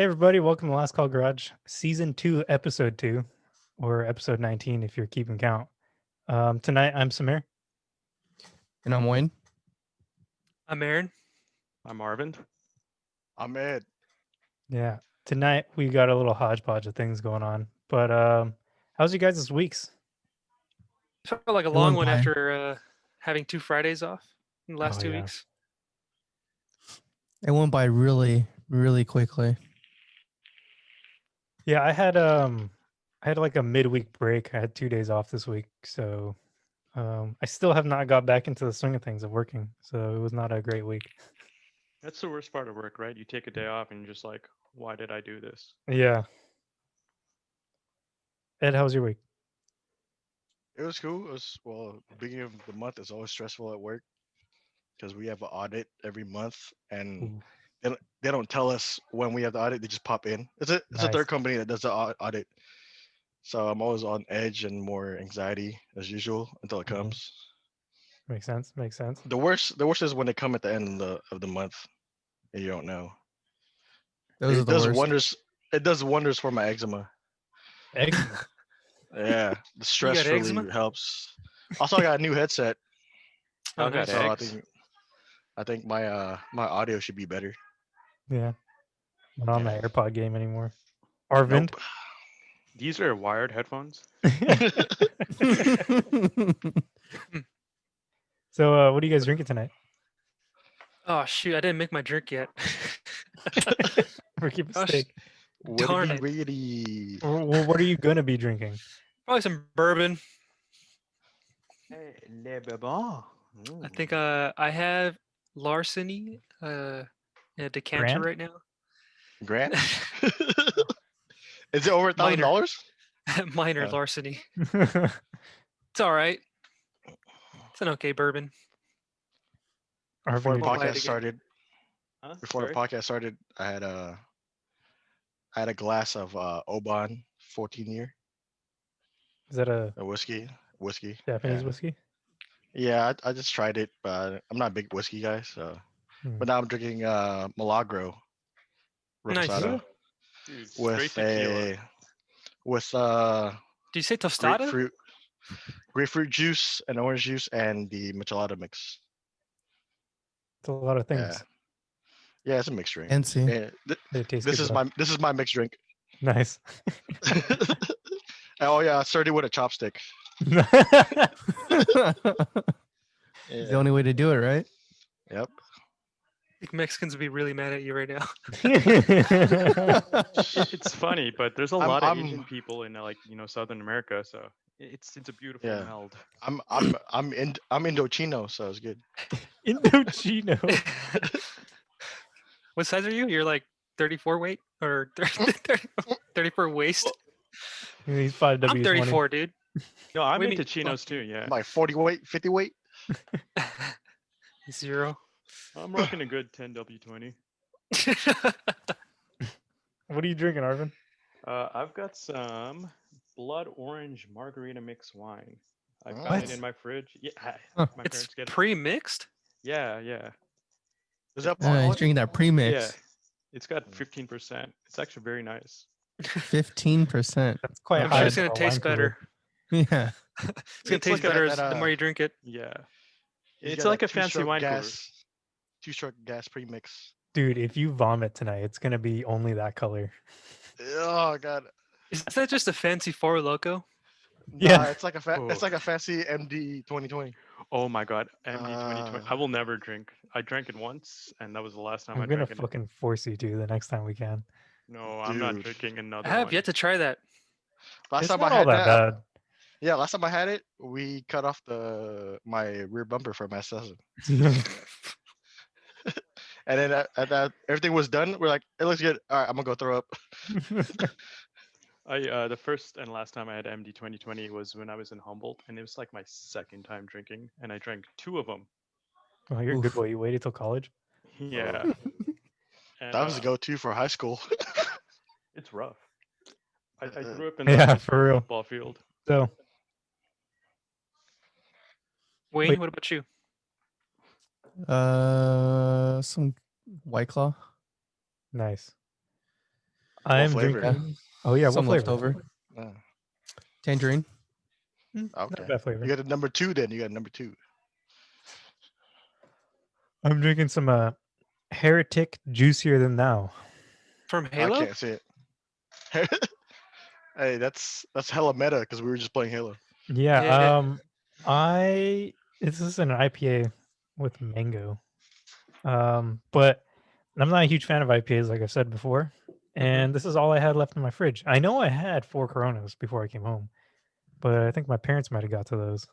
Hey everybody, welcome to Last Call Garage, Season 2, Episode 2, or Episode 19 if you're keeping count. Tonight I'm Samir. And I'm Wayne. I'm Aaron. I'm Arvind. I'm Ed. Yeah, tonight we got a little hodgepodge of things going on, but how's you guys' weeks? Felt like a It long went one by. after having 2 Fridays off in the last Oh, 2 yeah. weeks. It went by really, really quickly. Yeah, I had like a midweek break. I had 2 days off this week, so I still have not got back into the swing of things of working, so it was not a great week. That's the worst part of work, right? You take a day off and you're just like, why did I do this? Yeah. Ed, how was your week? It was cool. It was beginning of the month is always stressful at work because we have an audit every month, and Ooh, they don't tell us when we have the audit. They just pop in. It's a nice. third company that does the audit, so I'm always on edge and more anxiety as usual until it Mhm. comes. Makes sense. Makes sense. The worst is when they come at the end of the month and you don't know. Those are It the does worst. wonders. It does wonders for my eczema. Eczema. Yeah, the stress got really eczema? helps. Also, I got a new headset, Oh, I got nice. so eggs. I think my my audio should be better. Yeah. Not on the Yeah. AirPod game anymore. Arvind? Nope. These are wired headphones. So, what are you guys drinking tonight? Oh shoot, I didn't make my drink yet. For keep a Gosh, steak. darn it. Ready. Well, what are you gonna be drinking? Probably some bourbon. Le Bourbon. I think I have Larceny in a decanter Brand? right now. Grant? Is it over Minor. $1,000? Minor Oh. Larceny. It's all right. It's an okay bourbon. Before the Arvind, Won't buy it podcast again. started, Huh? before Sorry? the podcast started, I had a glass of Oban 14-year is that a whiskey. Japanese Yeah. whiskey? Yeah, I just tried it, but I'm not a big whiskey guy. So, Hmm. but now I'm drinking Milagro Nice. Reposado Dude, straight with tequila. Did you say tostada? grapefruit juice and orange juice and the michelada mix. It's a lot of Yeah, things. yeah, it's a mixed drink. Fancy. Yeah, It tastes this good is though. my mixed drink. Nice. Oh yeah, I started with a chopstick. It's Yeah. the only way to do it, right? Yep. I think Mexicans would be really mad at you right now. It's funny, but there's a I'm- lot of I'm- Asian people in Southern America, so it's a beautiful Yeah. meld. I'm Indochino, so it's good. Indochino. What size are you? You're like 34 weight or 34 waist? He's 5W20. I'm 34, dude. No, I'm What do you into mean? chinos too. Yeah, I'm like 40 weight, 50 weight. 0. I'm rocking a good 10W20. What are you drinking, Arvin? I've got some blood orange margarita mix wine. I've got What? it in my fridge. Yeah, Huh. my It's parents get it. pre-mixed? Yeah. Is that He's pot? drinking that premix. Yeah, it's got 15%. It's actually very nice. 15%. That's quite I'm high. sure it's for going a to taste wine cooler. better. Yeah. It's going to It's taste like better that, the more you drink it. Yeah, He's it's got like that a fancy two-stroke wine cooler. gas, two-stroke gas premix. Dude, if you vomit tonight, it's gonna be only that color. Oh god. Is that just a fancy Four Loco? Yeah. Nah, it's like a Oh. it's like a fancy MD 2020. Oh my god, MD 2020. I Uh, will never drink. I drank it once, and that was the last time I I'm gonna drank it. fucking force you to the next time we can. No, I'm not Dude. drinking another I have one. yet to try that. Last It's time not I all had that that, bad. yeah, last time I had it, we cut off my rear bumper from my Cessna. And then at that everything was done. We're like, it looks good. All right, I'm gonna go throw up. The first and last time I had MD 2020 was when I was in Humboldt, and it was like my second time drinking, and I drank 2 of them. Oh, you're a good Oof. boy. You waited till college. Yeah. And, That was the go-to for high school. It's rough. I grew up in Yeah, the high for school real. football field. So, Wayne, Wait. what about you? Some White Claw. nice. I'm flavor? drinking. Oh yeah, Some what flavor? leftover. Uh, Tangerine. Not okay. a bad flavor. You got a number 2 then. You got number 2. I'm drinking some Heretic Juicier Than Thou. From I Halo? can't see it. Hey, that's hella meta because we were just playing Halo. Yeah. Yeah. This is an IPA with mango. But I'm not a huge fan of IPAs, like I've said before. And this is all I had left in my fridge. I know I had 4 Coronas before I came home, but I think my parents might have got to those.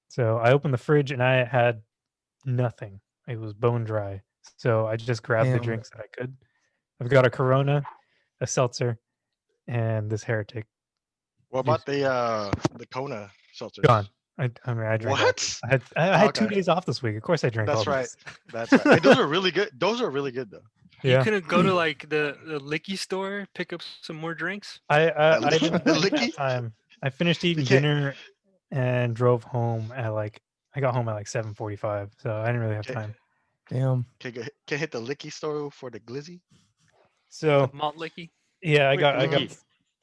So I opened the fridge and I had nothing. It was bone dry. So I just grabbed the Damn. drinks that I could. I've got a Corona, a seltzer, and this Heretic. What about the Kona seltzers? Gone. I mean, I drank all What? these. I had 2 Okay. days off this week. Of course, I drank all That's right. these. That's right. Hey, those are really good. Those are really good though. You Yeah. couldn't go to like the liquor store, pick up some more drinks? I licky- didn't the have licky? time. I finished eating can't- dinner and drove home at I got home at 7:45, so I didn't really have Okay. time. Damn. Can hit the licky store for the glizzy. So The malt licky? yeah, I Quick got licky.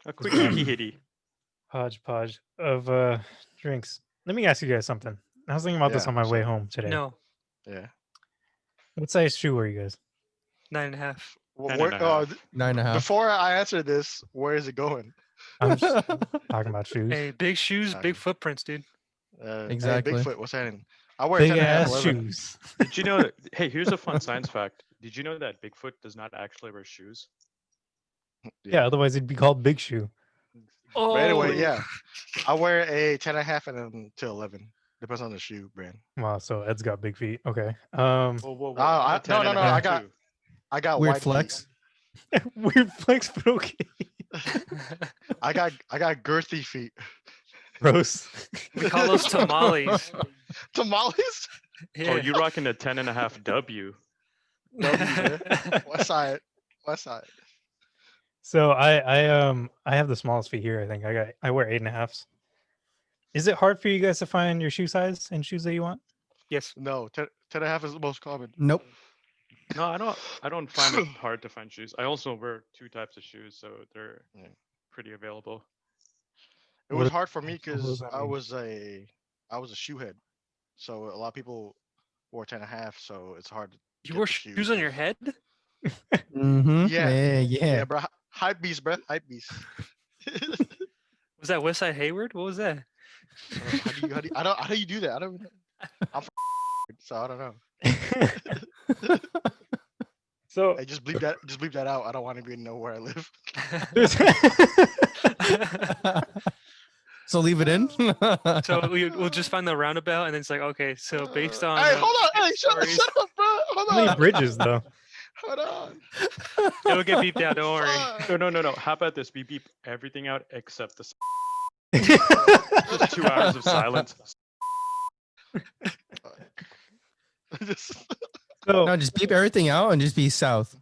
A quick licky hitty. hodgepodge of drinks. Let me ask you guys something. I was thinking about this Yeah, on my way so- home today. No, Yeah. What size shoe are you guys? 9.5. Wh- 10 and a Where, half. 9.5. before I answer this, where is it going? I'm just talking about shoes. Hey, big shoes, Okay. big footprints, dude. Exactly. Hey, Bigfoot, what's happening? I wear Big 10 and a half, ass 11. shoes. Did you know that? Hey, here's a fun science fact. Did you know that Bigfoot does not actually wear shoes? Yeah, otherwise it'd be called Big Shoe. Oh, But anyway, yeah. I wear a 10 and a half and then to 11. Depends on the shoe brand. Wow, so Ed's got big feet. Okay. Whoa, no, I'm a 10 and a no, half I got- too. I got Weird wide flex. Weird flex, but okay. feet. I got girthy feet. Gross. we call those tamales. Tamales? Yeah. Oh, you rocking a 10 and a half W. West side. West side. So I have the smallest feet here. I think I wear 8.5s. Is it hard for you guys to find your shoe size and shoes that you want? Yes. No, 10 and a half is the most common. Nope. No, I don't find it hard to find shoes. I also wear 2 types of shoes, so they're Yeah. pretty available. It What was does- hard for me what does because that I mean? was a shoe head. So a lot of people wore 10 and a half, so it's hard to You get wore the shoes on your head? Mm-hmm. Yeah. Yeah. Yeah, bro. Hype beast, bro. Hype beast. Was that Westside Hayward? What was that? How do you I don't how do you do that? I don't know. I'm from so I don't know. So Hey, just bleep that out. I don't want anybody to know where I live. So leave it in. So we'll just find the roundabout, and then it's like, okay, so based on. Hey, hold on. Hey, shut stories- up, bro. Hold how many on. bridges though? Hold on. It'll get beeped out. Don't worry. Fuck. No. How about this? We beep everything out except the. Just 2 hours of silence. Just- So No, just beep everything out and just be south.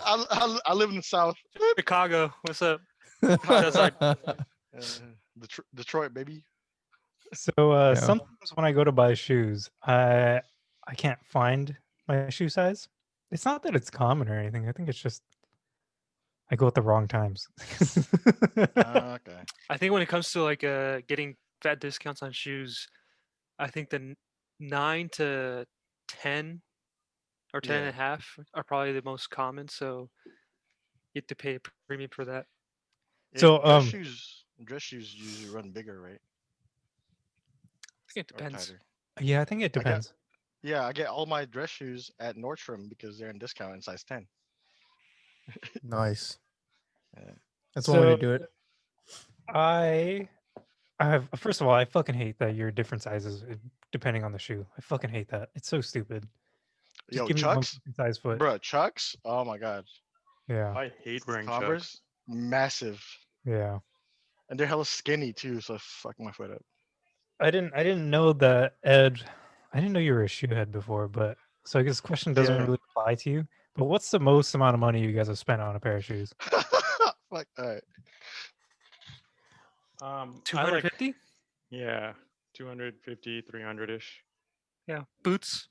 I live in the South. Chicago, what's up? Detroit, baby. So Yeah. sometimes when I go to buy shoes, I can't find my shoe size. It's not that it's common or anything. I think it's just I go at the wrong times. Okay. I think when it comes to like getting fat discounts on shoes, I think the 9 to 10 or 10 and Yeah. a half are probably the most common. So you have to pay a premium for that. Yeah, So, dress shoes usually run bigger, right? I think it Or depends. tighter. Yeah, I think it got- depends. Yeah, I get all my dress shoes at Nordstrom because they're in discount in size 10. Nice. Yeah. That's one way to So- do it. I have first of all, I fucking hate that you're different sizes depending on the shoe. I fucking hate that. It's so stupid. Just Yo, give me one Chucks, fucking size foot. bro, Chucks. Oh my god, Yeah, I hate wearing Converse, Chucks. massive, yeah. and they're hella skinny too. So fuck my foot up. I didn't know that Ed. I didn't know you were a shoe head before, but so I guess this question doesn't Yeah. really apply to you. But what's the most amount of money you guys have spent on a pair of shoes? Fuck. All right. I like, 250? yeah, 250, 300-ish. Yeah. Boots.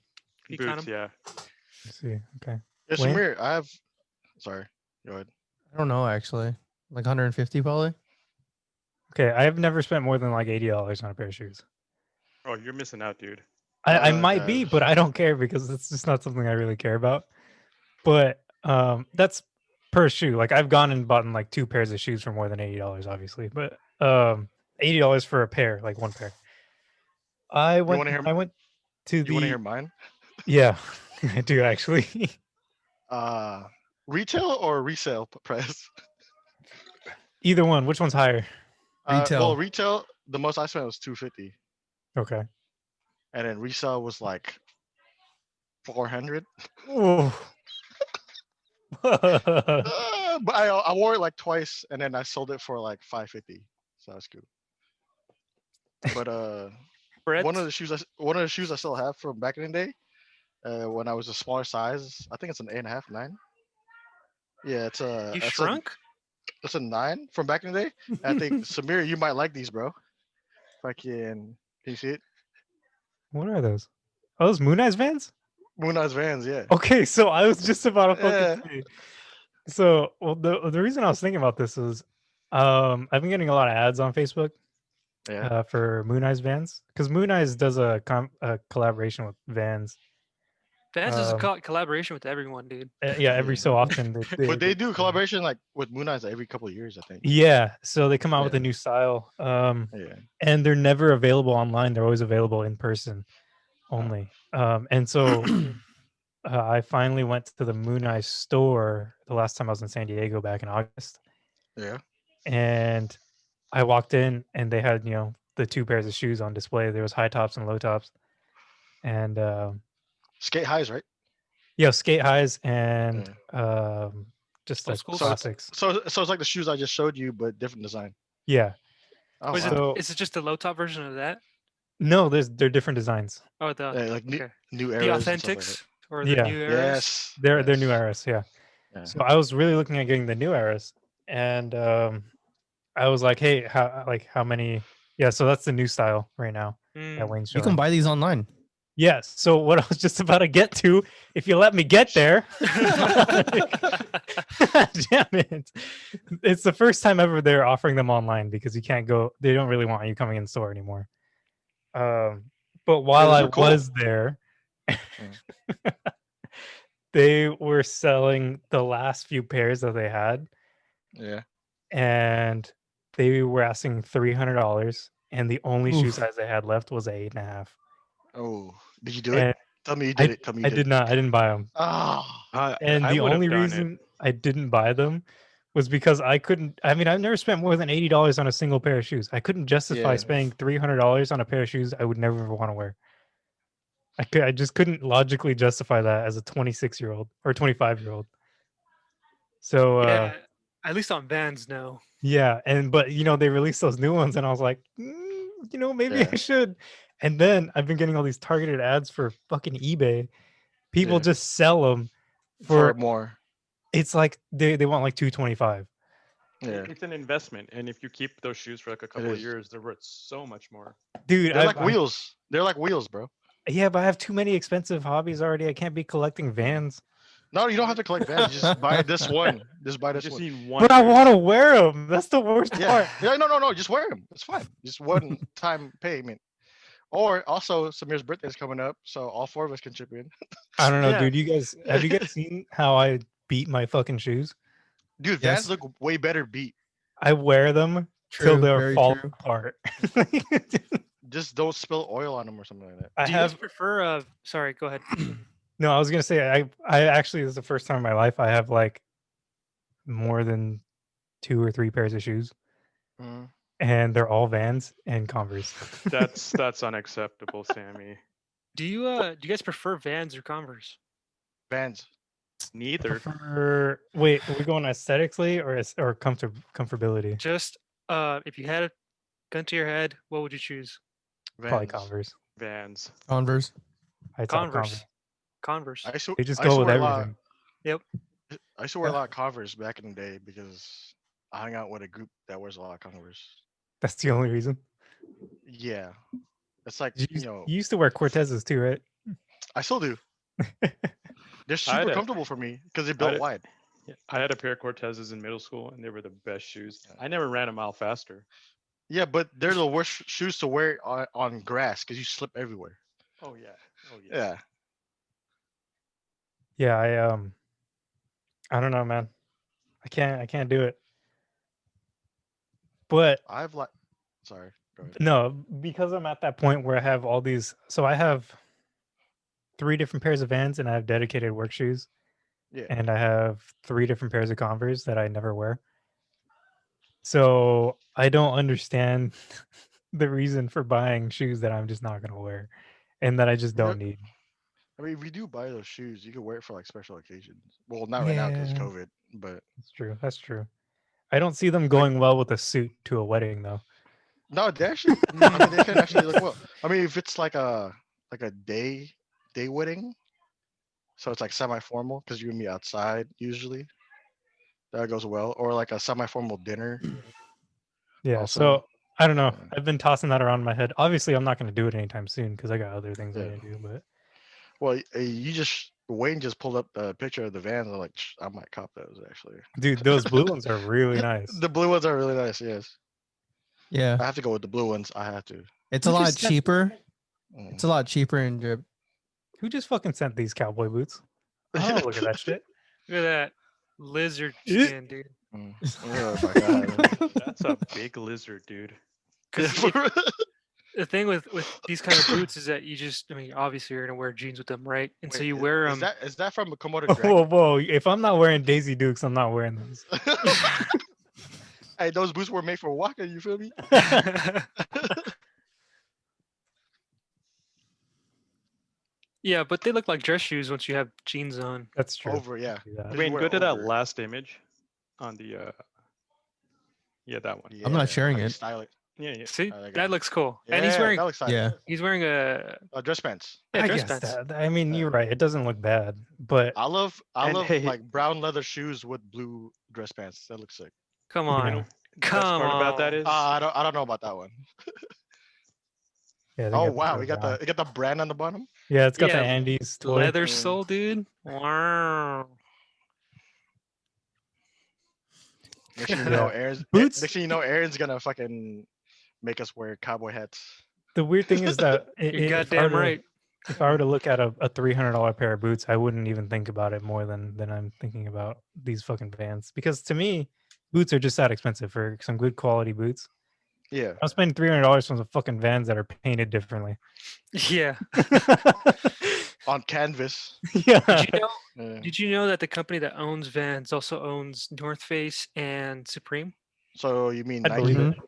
You count Boots, 'em? yeah. Let's see. Okay. Yes, Wayne? Samir, I have Sorry. Go ahead. I don't know actually. Like 150 probably. Okay, I've never spent more than like $80 on a pair of shoes. Oh, you're missing out, dude. I might be, Guys. but I don't care because it's just not something I really care about. But that's per shoe. Like I've gone and bought like 2 pairs of shoes for more than $80, obviously. But $80 for a pair, like one pair. I went wanna hear I went to You want to hear the mine? yeah, I do actually. Retail or resale price? Either one. Which one's higher? Well, Retail. retail, the most I spent was 250, Okay. and then resale was like 400. Ooh. But I wore it like twice, and then I sold it for like 550. So that's good. But Brett, one of the shoes I still have from back in the day, when I was a smaller size. I think it's an 8.5, 9. Yeah, you shrunk? It's a 9 from back in the day. And I think Samir, you might like these, bro. Can you see it? What are those? Oh, those Moon Eyes Vans? Moon Eyes Vans, yeah. Okay, so I was just about to Yeah. fucking say. So, well, the reason I was thinking about this is, I've been getting a lot of ads on Facebook, Yeah. for Moon Eyes Vans because Moon Eyes does a collaboration with Vans. Vans is a Um, collaboration with everyone, dude. Yeah, every Yeah. so often But they do collaboration like with Moon Eyes every couple of years, I think. Yeah, so they come out with Yeah. a new style, Yeah. and they're never available online. They're always available in person only. And so I finally went to the Moon Eyes store the last time I was in San Diego back in August, Yeah. and I walked in and they had the 2 pairs of shoes on display. There was high tops and low tops, and Skate highs, right? skate highs and just Old the school. classics. So it's like the shoes I just showed you, but different design. Yeah, Oh, Was wow. So- is it just the low top version of that? no, they're different designs. Oh, the Yeah, like okay. new the eras and stuff like authentics or the Yeah. new that. eras? Yes. They're new yes. eras. Yeah. Yeah. So I was really looking at getting the new eras, and I was like, hey, how many? Yeah, so that's the new style right now that Mm. Wayne's You showing. can buy these online. Yes. So what I was just about to get to, if you let me get there. Damn it. It's the first time ever they're offering them online because you can't go, they don't really want you coming in store anymore. But while those I are cool. was there, they were selling the last few pairs that they had, Yeah. and they were asking $300, and the only shoe Oof. size they had left was a 8.5. Oh, did you do it? And Tell me you did it. Tell me you I did did it. not. I didn't buy them. Ah. And I the would have only done it. reason I didn't buy them was because I couldn't. I mean, I've never spent more than $80 on a single pair of shoes. I couldn't justify Yeah. spending $300 on a pair of shoes I would never want to wear. I just couldn't logically justify that as a 26-year-old or 25-year-old. So Yeah, at least on Vans, no. yeah, but they released those new ones, and I was like, maybe Yeah. I should. And then I've been getting all these targeted ads for fucking eBay. People Yeah. just sell them For for more. it's like they want like $225. Yeah. It's an investment, and if you keep those shoes for like a couple of is. years, they're worth so much more. Dude, They're like wheels. They're like wheels, bro. Yeah, but I have too many expensive hobbies already. I can't be collecting Vans. No, you don't have to collect Vans. You just buy this one. Just buy You this just one. need one. But I pair. want to wear them. That's the worst Yeah. part. Yeah. No. Just wear them. It's fine. Just one time payment. Or also, Samir's birthday is coming up, so all 4 of us can chip in. I don't know, Yeah. dude. Have you guys seen how I beat my fucking shoes? Dude, Yes. Vans look way better beat. I wear them till True, they're very falling true. apart. Just don't spill oil on them or something like that. I Do you guys have prefer? Sorry, go ahead. no. I was gonna say I actually this is the first time in my life I have like more than 2 or 3 pairs of shoes, Mhm. and they're all Vans and Converse. That's unacceptable, Sammy. Do you guys prefer Vans or Converse? Vans. Neither. Wait, are we going aesthetically or comfortability? Just if you had a gun to your head, what would you choose? Probably Vans. Converse. Vans. Converse. I'd talk Converse. Converse. I used to, They just I used go to with wear a lot. everything. I used to wear a lot of Converse back in the day because I hung out with a group that wears a lot of Converse. That's the only reason. Yeah, it's like You you know, you used to wear Cortezes too, right? I still do. They're super I'd, comfortable for me because they're built I'd- wide. Yeah, I had a pair of Cortezes in middle school, and they were the best shoes. I never ran a mile faster. Yeah, but they're the worst shoes to wear on grass because you slip everywhere. Oh yeah. Oh yeah. Yeah. Yeah, I don't know, man. I can't do it. But I've like. Sorry. Go ahead. no, because I'm at that point where I have all these. So I have 3 different pairs of Vans, and I have dedicated work shoes, Yeah. and I have 3 different pairs of Converse that I never wear. So I don't understand the reason for buying shoes that I'm just not gonna wear, and that I just don't need. I mean, if you do buy those shoes, you can wear it for like special occasions. Well, not right now because Yeah. COVID, but That's true. That's true. I don't see them going well with a suit to a wedding, though. no, they actually. I mean, they can actually look well. I mean, if it's like a day wedding, so it's like semi-formal because you're gonna be outside usually. That goes well, or like a semi-formal dinner. Yeah. Also, So I don't know. yeah. I've been tossing that around in my head. Obviously, I'm not going to do it anytime soon because I got other things I Yeah. need to do. But Well, you just Wayne just pulled up a picture of the Vans. I'm like, I might cop those actually. dude, those blue ones are really nice. The blue ones are really nice. Yes, Yeah, I have to go with the blue ones. I have to. it's a Who lot just sent- cheaper. Mm. It's a lot cheaper in drip. Who just fucking sent these cowboy boots? Oh, look at that shit. Look at that lizard Eh. skin, dude. Mm. Oh my god. That's a big lizard, dude. Yeah, 'Cause for real. the thing with these kind of boots is that you just, I mean, obviously you're gonna wear jeans with them, right? And so Wait, you wear them. Is that from a Komodo Whoa, dragon? whoa! If I'm not wearing Daisy Dukes, I'm not wearing those. Hey, those boots were made for walking. You feel me? Yeah, but they look like dress shoes once you have jeans on. That's true. Over, yeah. Do that. Just Wayne, wear go to that over. last image on the yeah, that one. I'm not Yeah, sharing how you it. Style it. Yeah, yeah. See, I like that it. looks cool. And he's Yeah, wearing that looks nice. Yeah, he's wearing a Dress pants. yeah, I dress guess pants. that. I mean, Yeah. you're right. It doesn't look bad, but I love And hey, like brown leather shoes with blue dress pants. That looks sick. Come you on, know, The best come part on. about that is I don't know about that one. yeah. they Oh got the wow, sort we of got brown. the brand on the bottom. Yeah, it's got the Yeah, Andes toy. Leather Mm. sole, dude. Wow. Next thing you know, Yeah. Aaron's Boots? Next thing you know, Aaron's gonna fucking make us wear cowboy hats. The weird thing is that You're if I were goddamn to, right. if I were to look at a $300 pair of boots, I wouldn't even think about it more than I'm thinking about these fucking Vans. Because to me, boots are just that expensive for some good quality boots. Yeah. I'm spending $300 on some fucking Vans that are painted differently. Yeah. On canvas. Yeah. Did you know? Yeah. Did you know that the company that owns Vans also owns North Face and Supreme? So you mean I Nike? believe it.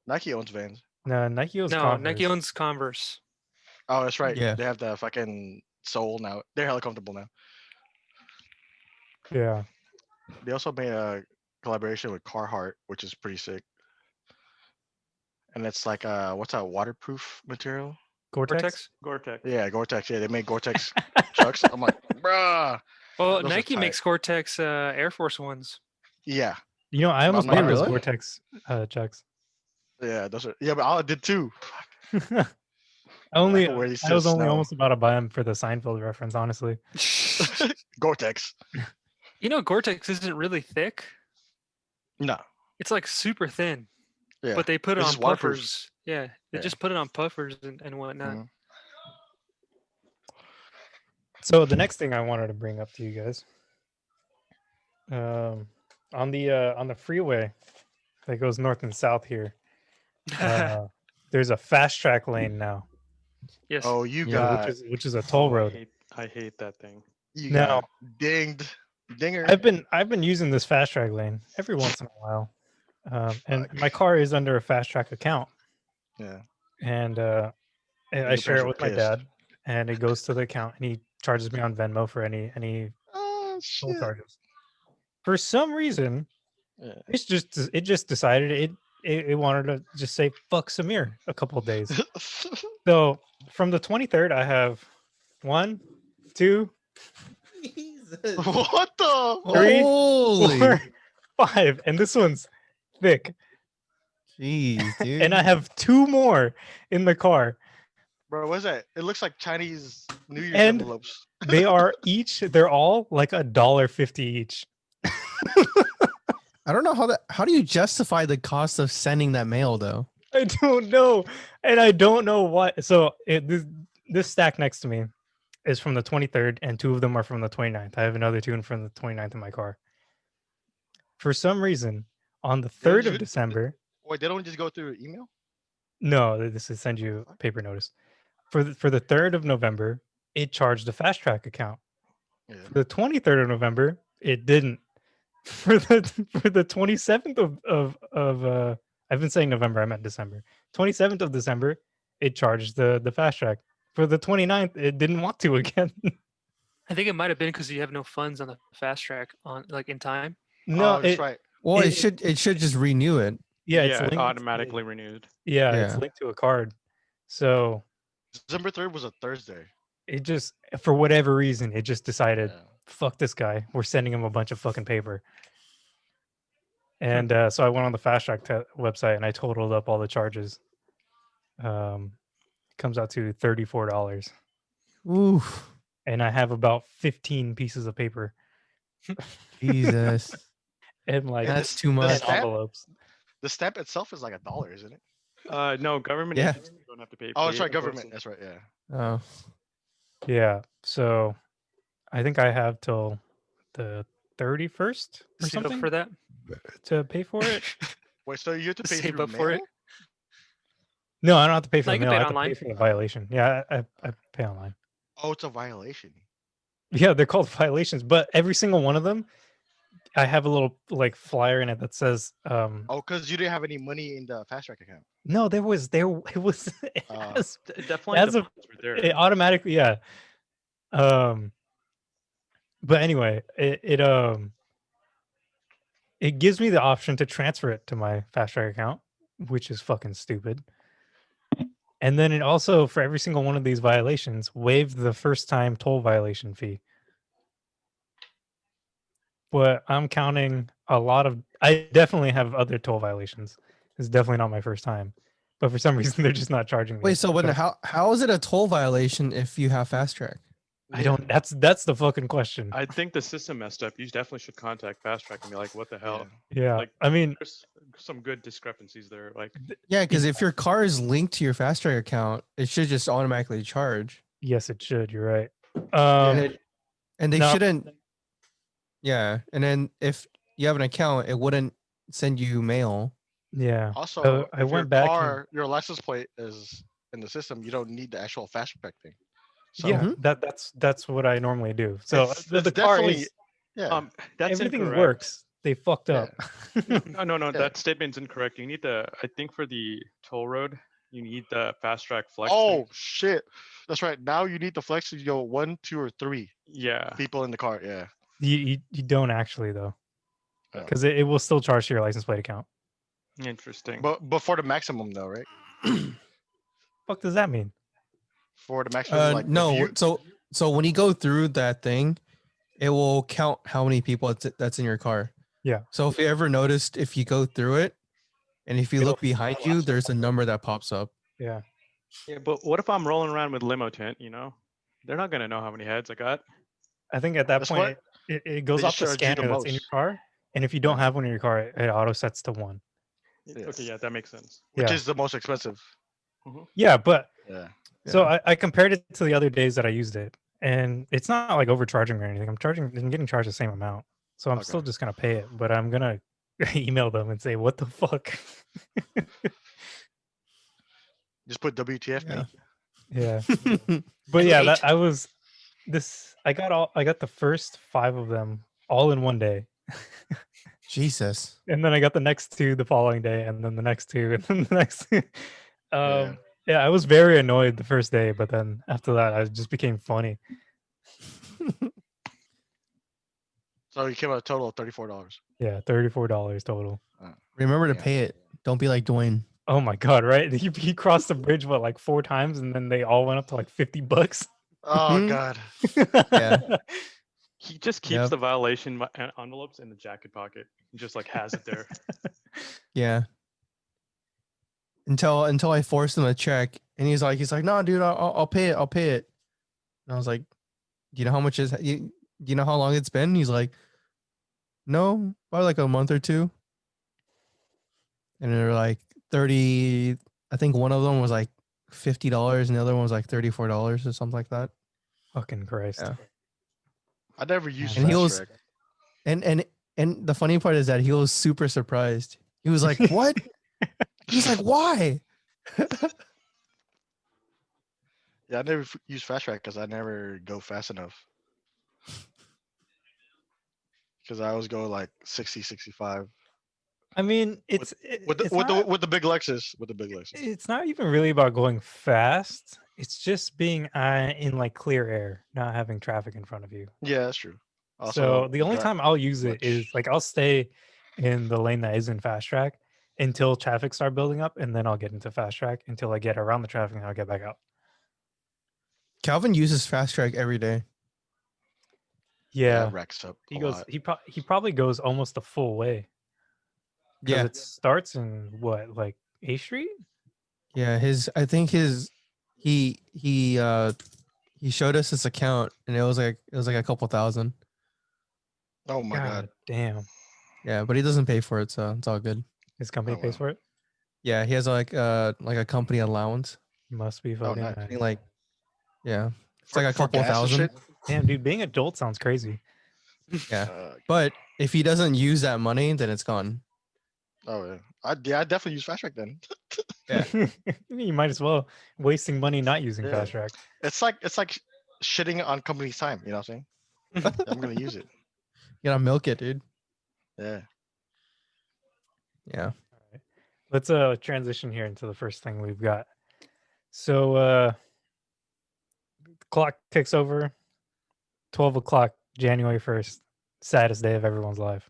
Nike owns Vans. No, Nike owns No, Converse. Nike owns Converse. Oh, that's right. Yeah. They have the fucking sole now. They're hella comfortable now. Yeah. They also made a collaboration with Carhartt, which is pretty sick. And it's like what's that waterproof material? Gore-Tex? Gore-Tex. Gore-Tex. Yeah, Gore-Tex. Yeah, they make Gore-Tex chucks. I'm like, bruh. Well, Those are Nike tight. makes Gore-Tex Air Force Ones. Yeah, You know, I almost not bought those really? Gore-Tex chucks. yeah, those are. Yeah, but I did too. I only could wear these I to was only snow. almost about to buy them for the Seinfeld reference, honestly. Gore-Tex. You know, Gore-Tex isn't really thick. No. It's like super thin. Yeah. But they put it It's on just waterproof. puffers. Yeah, they Yeah. just put it on puffers and whatnot. Mhm. So the next thing I wanted to bring up to you guys, on the freeway that goes north and south here, there's a fast track lane now, Yes. Oh, you Yeah, got which is a toll Oh, road. I hate that thing. you Now- got dinged. Dinger. I've been using this fast track lane every once in a while, and Fuck. my car is under a fast track account, Yeah. and I your share parents it were with my pissed. dad, and it goes to the account, and he charges me on Venmo for any Oh toll shit. charges. For some reason, Yeah. it just decided it wanted to just say fuck Samir a couple of days. So from the 23rd, I have 1, 2, Jesus. What the? Three, Holy 4, 5, and this one's thick. jeez, dude. And I have 2 more in the car. Bro, what's that? It looks like Chinese New Year's And- envelopes. They're all like $1.50 each. I don't know how do you justify the cost of sending that mail though? I don't know, and I don't know what. So this stack next to me is from the 23rd, and 2 of them are from the 29th. I have another 2 from the 29th in my car. For some reason, on the They don't 3rd of ju- December, Wait, they don't just go through email? no, this is send you a paper notice. For the 3rd of November, it charged a fast track account. Yeah. For the 23rd of November, it didn't. For the 27th of I've been saying November, I meant December. 27th of December, it charged the fast track. For the 29th, it didn't want to again. I think it might have been because you have no funds on the fast track on like in time. No, Oh, that's right. Well, It- it should just renew it. yeah, it's it linked. automatically renewed. Yeah, it's Yeah. linked to a card. So December 3rd was a Thursday. it just, for whatever reason, it just decided, Yeah. fuck this guy. We're sending him a bunch of fucking paper. And so I went on the fast track website and I totaled up all the charges. It comes out to $34. Oof. And I have about 15 pieces of paper Jesus. and like That's the- too the much. 10 stamp- envelopes. The stamp itself is like $1, isn't it? No, government Yeah. agencies don't have to pay. Oh, that's pay right, a government. person. That's right, yeah. Oh. Yeah. So I think I have till the 31st or Save up something for that. to pay for it. Wait, so you have to pay Save through up for it. mail? No, I don't have to pay for No, the you can mail. I pay it have to pay online. for the violation. Yeah, I pay online. Oh, it's a violation. Yeah, they're called violations, but every single one of them, I have a little like flyer in it that says, Oh, because you didn't have any money in the fast track account. no, it was it Uh, has- Definitely, As the of- funds were there. it automatically, yeah. But anyway, it gives me the option to transfer it to my fast track account, which is fucking stupid. And then it also, for every single one of these violations, waived the first time toll violation fee. But I'm counting a lot of, I definitely have other toll violations. It's definitely not my first time. But for some reason, they're just not charging me. Wait, so when how is it a toll violation if you have fast track? I don't, that's the fucking question. I think the system messed up. You definitely should contact Fast Track and be like, "What the hell?" Yeah. like- I mean, There's some good discrepancies there. Like, Yeah, because if your car is linked to your fast track account, it should just automatically charge. yes, it should. You're right. And they No. shouldn't. Yeah, and then if you have an account, it wouldn't send you mail. Yeah. Also, I if went your back and- car, your license plate is in the system, you don't need the actual fast track thing. So Yeah, that's what I normally do. So It's- the it's car definitely- is, yeah. that's everything incorrect. works. They fucked Yeah. up. No, Yeah. that statement's incorrect. You need I think for the toll road, you need the Fast Track Flex. Oh thing. shit. That's right. Now you need the flex to go 1, 2, or 3 Yeah. people in the car. Yeah. You don't actually though, Oh. because it will still charge to your license plate account. Interesting. But for the maximum though, right? Fuck does that mean? For the maximum, like the No, view- so when you go through that thing, it will count how many people that's in your car. Yeah. So if you ever noticed, if you go through it, and if you It'll look behind you, there's a number that pops up. Yeah. Yeah, but what if I'm rolling around with limo tent? You know, they're not gonna know how many heads I got. I think at that That's point it goes They off the charge you the scanner that's in your most. car, and if you don't have one in your car, it auto sets to 1. Yeah. Okay, yeah, that makes sense. which Yeah. is the most expensive. Yeah, but Yeah. so I compared it to the other days that I used it, and it's not like overcharging me or anything. I'm getting charged the same amount, so I'm Okay. still just gonna pay it. But I'm gonna email them and say, "What the fuck?" Just put WTF. Yeah. Yeah, Yeah. but yeah, Eight. I got the first 5 of them all in one day, Jesus. and then I got the next 2 the following day, and then the next 2, and then the next. Yeah, I was very annoyed the first day, but then after that, I just became funny. So you came out a total of $34. Yeah, $34 total. Remember to Yeah. pay it. Don't be like Dwayne. Oh my god, right? He crossed the bridge like 4 times, and then they all went up to like $50. Oh Mhm. god. Yeah. He just keeps Yep. the violation envelopes in the jacket pocket. He just like has it there. Yeah. Until I forced him a check, and he's like, no, dude, I'll pay it. I'll pay it. And I was like, do you know how much do you know how long it's been? He's like, No, probably like a month or two. And they're like 30. I think one of them was like $50 and the other one was like $34 or something like that. Fucking Christ. Yeah. I never used And he Fast was Track. and the funny part is that he was super surprised. He was like, "What?" He's like, "Why?" Yeah, I never use Fast Track because I never go fast enough. Because I always go like 60, 65 I mean, with the big Lexus. With the big Lexus. it's not even really about going fast. It's just being in like clear air, not having traffic in front of you. Yeah, that's true. So the only dri- time I'll use it much. is like I'll stay in the lane that is in fast track until traffic start building up, and then I'll get into fast track until I get around the traffic and I'll get back out. Calvin uses Fast Track every day. Yeah, that racks up he a goes. lot. He probably goes almost the full way because Yeah. it starts in what, like A Street? Yeah, I think he showed us his account and it was like a couple thousand. Oh my god. Damn, Yeah, but he doesn't pay for it, so it's all good. his company Oh, pays wow. for it. Yeah, he has like a company allowance. Must be Oh, fucking nice. I nice. think like yeah. It's like a For couple gas and thousand. shit? Damn, dude, being adult sounds crazy. Yeah. Uh, But if he doesn't use that money, then it's gone. oh yeah. I definitely use Fast Track then. Yeah. You might as well wasting money not using Yeah. fast track. It's like shitting on company's time. You know what I'm saying? I'm gonna use it. You gotta milk it, dude. Yeah. Yeah. Let's transition here into the first thing we've got. So the clock ticks over 12 o'clock, January 1st, saddest day of everyone's life.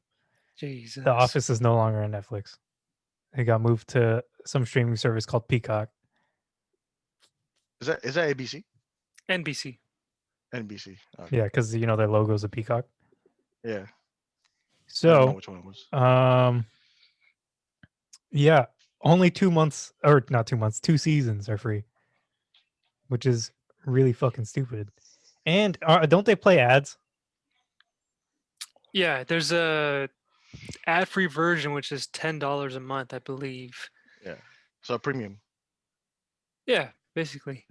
Jesus. The Office is no longer on Netflix. It got moved to some streaming service called Peacock. Is that ABC? NBC. NBC. Okay. Yeah, because you know their logo's a peacock. Yeah. I don't know So which one it was. yeah, only 2 months, or not 2 months, 2 seasons are free, which is really fucking stupid. And don't they play ads? Yeah, there's a ad-free version which is $10 a month, I believe. Yeah. So premium. Yeah, basically.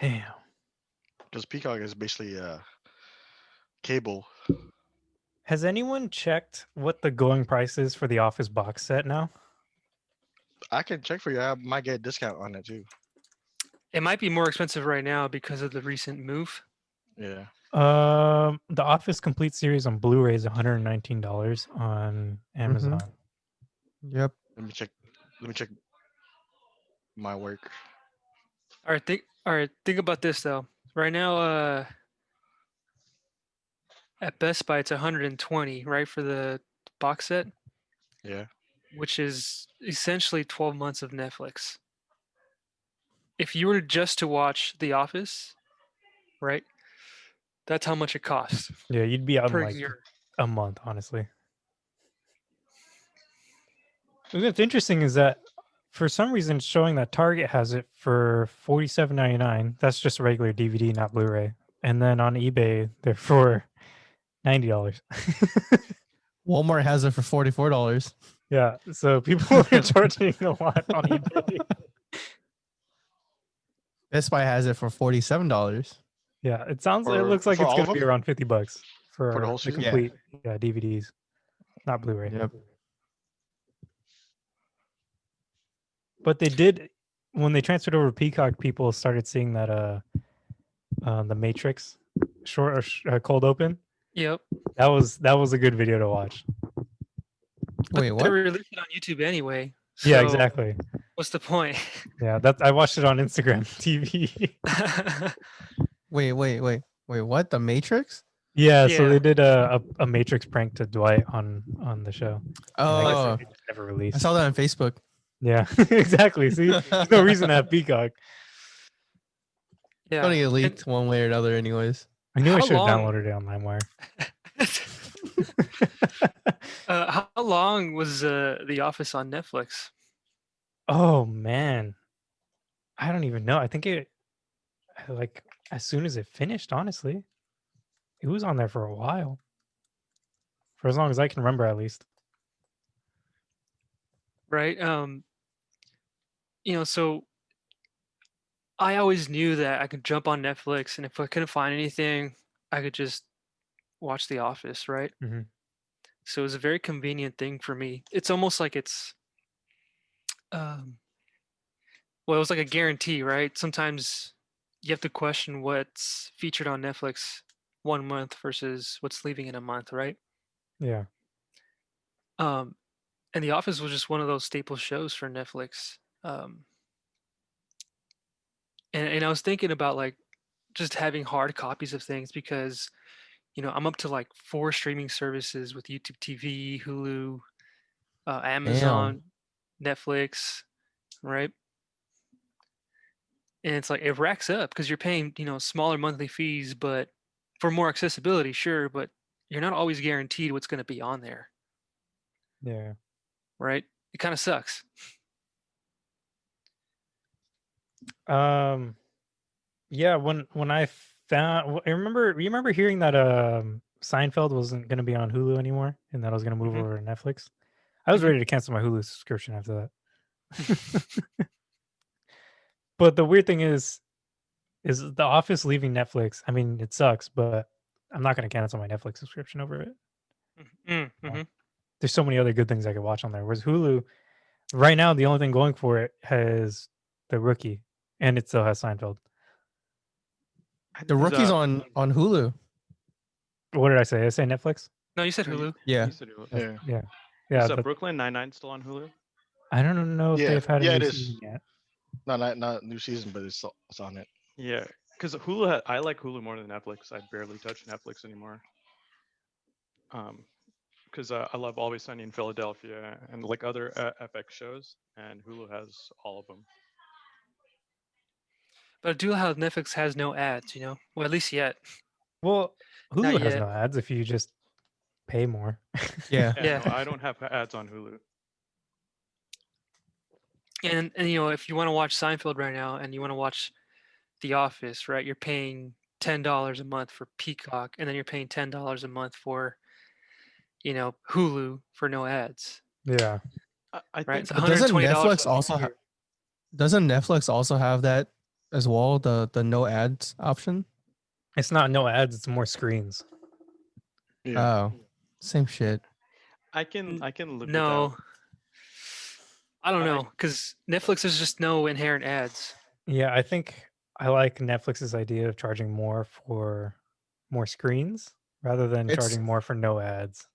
Damn. Because Peacock is basically cable. Has anyone checked what the going price is for the Office box set now? I can check for you. I might get a discount on it too. It might be more expensive right now because of the recent move. Yeah. The Office Complete series on Blu-ray is $119 on Amazon. Yep. Let me check my work. All right, think about this though. Right now, at Best Buy it's 120, right, for the box set, Yeah. which is essentially 12 months of Netflix. If you were just to watch The Office, right, that's how much it costs Yeah, you'd be out in per like year. a month, honestly. What's interesting is that for some reason it's showing that Target has it for $47.99. That's just a regular DVD, not Blu-ray. And then on eBay, they're for $90. Walmart has it for $44. Yeah, so people are charging a lot on eBay. Best Buy has it for $47. Yeah, it For- looks like for it's all gonna of be them? around $50 for the whole the season? Yeah. complete DVDs, not Blu-ray. Yep. But they did, when they transferred over to Peacock, people started seeing that the Matrix cold open. Yep. That was a good video to watch. But Wait, they what? released it on YouTube anyway. Yeah, so exactly. What's the point? Yeah, I watched it on Instagram TV. Wait, what? The Matrix? Yeah, so Yeah. they did a Matrix prank to Dwight on the show. And I guess Oh, it just never I released. saw that on Facebook. Yeah, exactly. See, there's no reason to have Peacock. Yeah. Gonna get and- leaked one way or another, anyways. I knew I How should have long- downloaded it on LimeWire. How long was The Office on Netflix? Oh man, I don't even know. I think it like as soon as it finished. Honestly, it was on there for a while. for as long as I can remember, at least. Right. So I always knew that I could jump on Netflix, and if I couldn't find anything, I could just watch The Office, right? Mhm. So it was a very convenient thing for me. It's almost like it's, um, well, it was like a guarantee, right? Sometimes you have to question what's featured on Netflix 1 month versus what's leaving in a month, right? Yeah. Um, and The Office was just one of those staple shows for Netflix. And I was thinking about like just having hard copies of things because I'm up to like 4 streaming services with YouTube TV, Hulu, Damn. Amazon, Netflix, right? And it's like it racks up because you're paying smaller monthly fees, but for more accessibility, sure, but you're not always guaranteed what's going to be on there, Yeah. right? It kind of sucks. Yeah, when I found, I remember, you remember hearing that Seinfeld wasn't going to be on Hulu anymore, and that I was going to move Mhm. over to Netflix. I was Mhm. ready to cancel my Hulu subscription after that. But the weird thing is The Office leaving Netflix. I mean, it sucks, but I'm not going to cancel my Netflix subscription over it. Mm-hmm. There's so many other good things I could watch on there. Whereas Hulu, right now, the only thing going for it has The Rookie, and it still has Seinfeld. The Rookie's on Hulu. What did I say? I say Netflix? No, you said No, Hulu. Yeah. You said Hulu. Yeah. Yeah. Is Yeah. Brooklyn Nine-Nine still on Hulu? I don't know if Yeah, they've had a yeah, new it is. season yet. No, not new season, but it's on it. Yeah, because Hulu. I like Hulu more than Netflix. I barely touch Netflix anymore. Because I love Always Sunny in Philadelphia and like other FX shows, and Hulu has all of them. But I do like how Netflix has no ads, well, at least yet. Well, Not Hulu has yet. no ads if you just pay more. Yeah. Yeah. No, I don't have ads on Hulu. And if you want to watch Seinfeld right now and you want to watch The Office, right, you're paying $10 a month for Peacock, and then you're paying $10 a month for Hulu for no ads, Yeah. I right? think It's But doesn't $120 Netflix a also year. doesn't Netflix also have that as well? The no ads option? It's not no ads, it's more screens. Yeah. Oh. Same shit. I can live No, without. I don't I- know, because Netflix there's just no inherent ads. Yeah, I think I like Netflix's idea of charging more for more screens rather than It's charging more for no ads.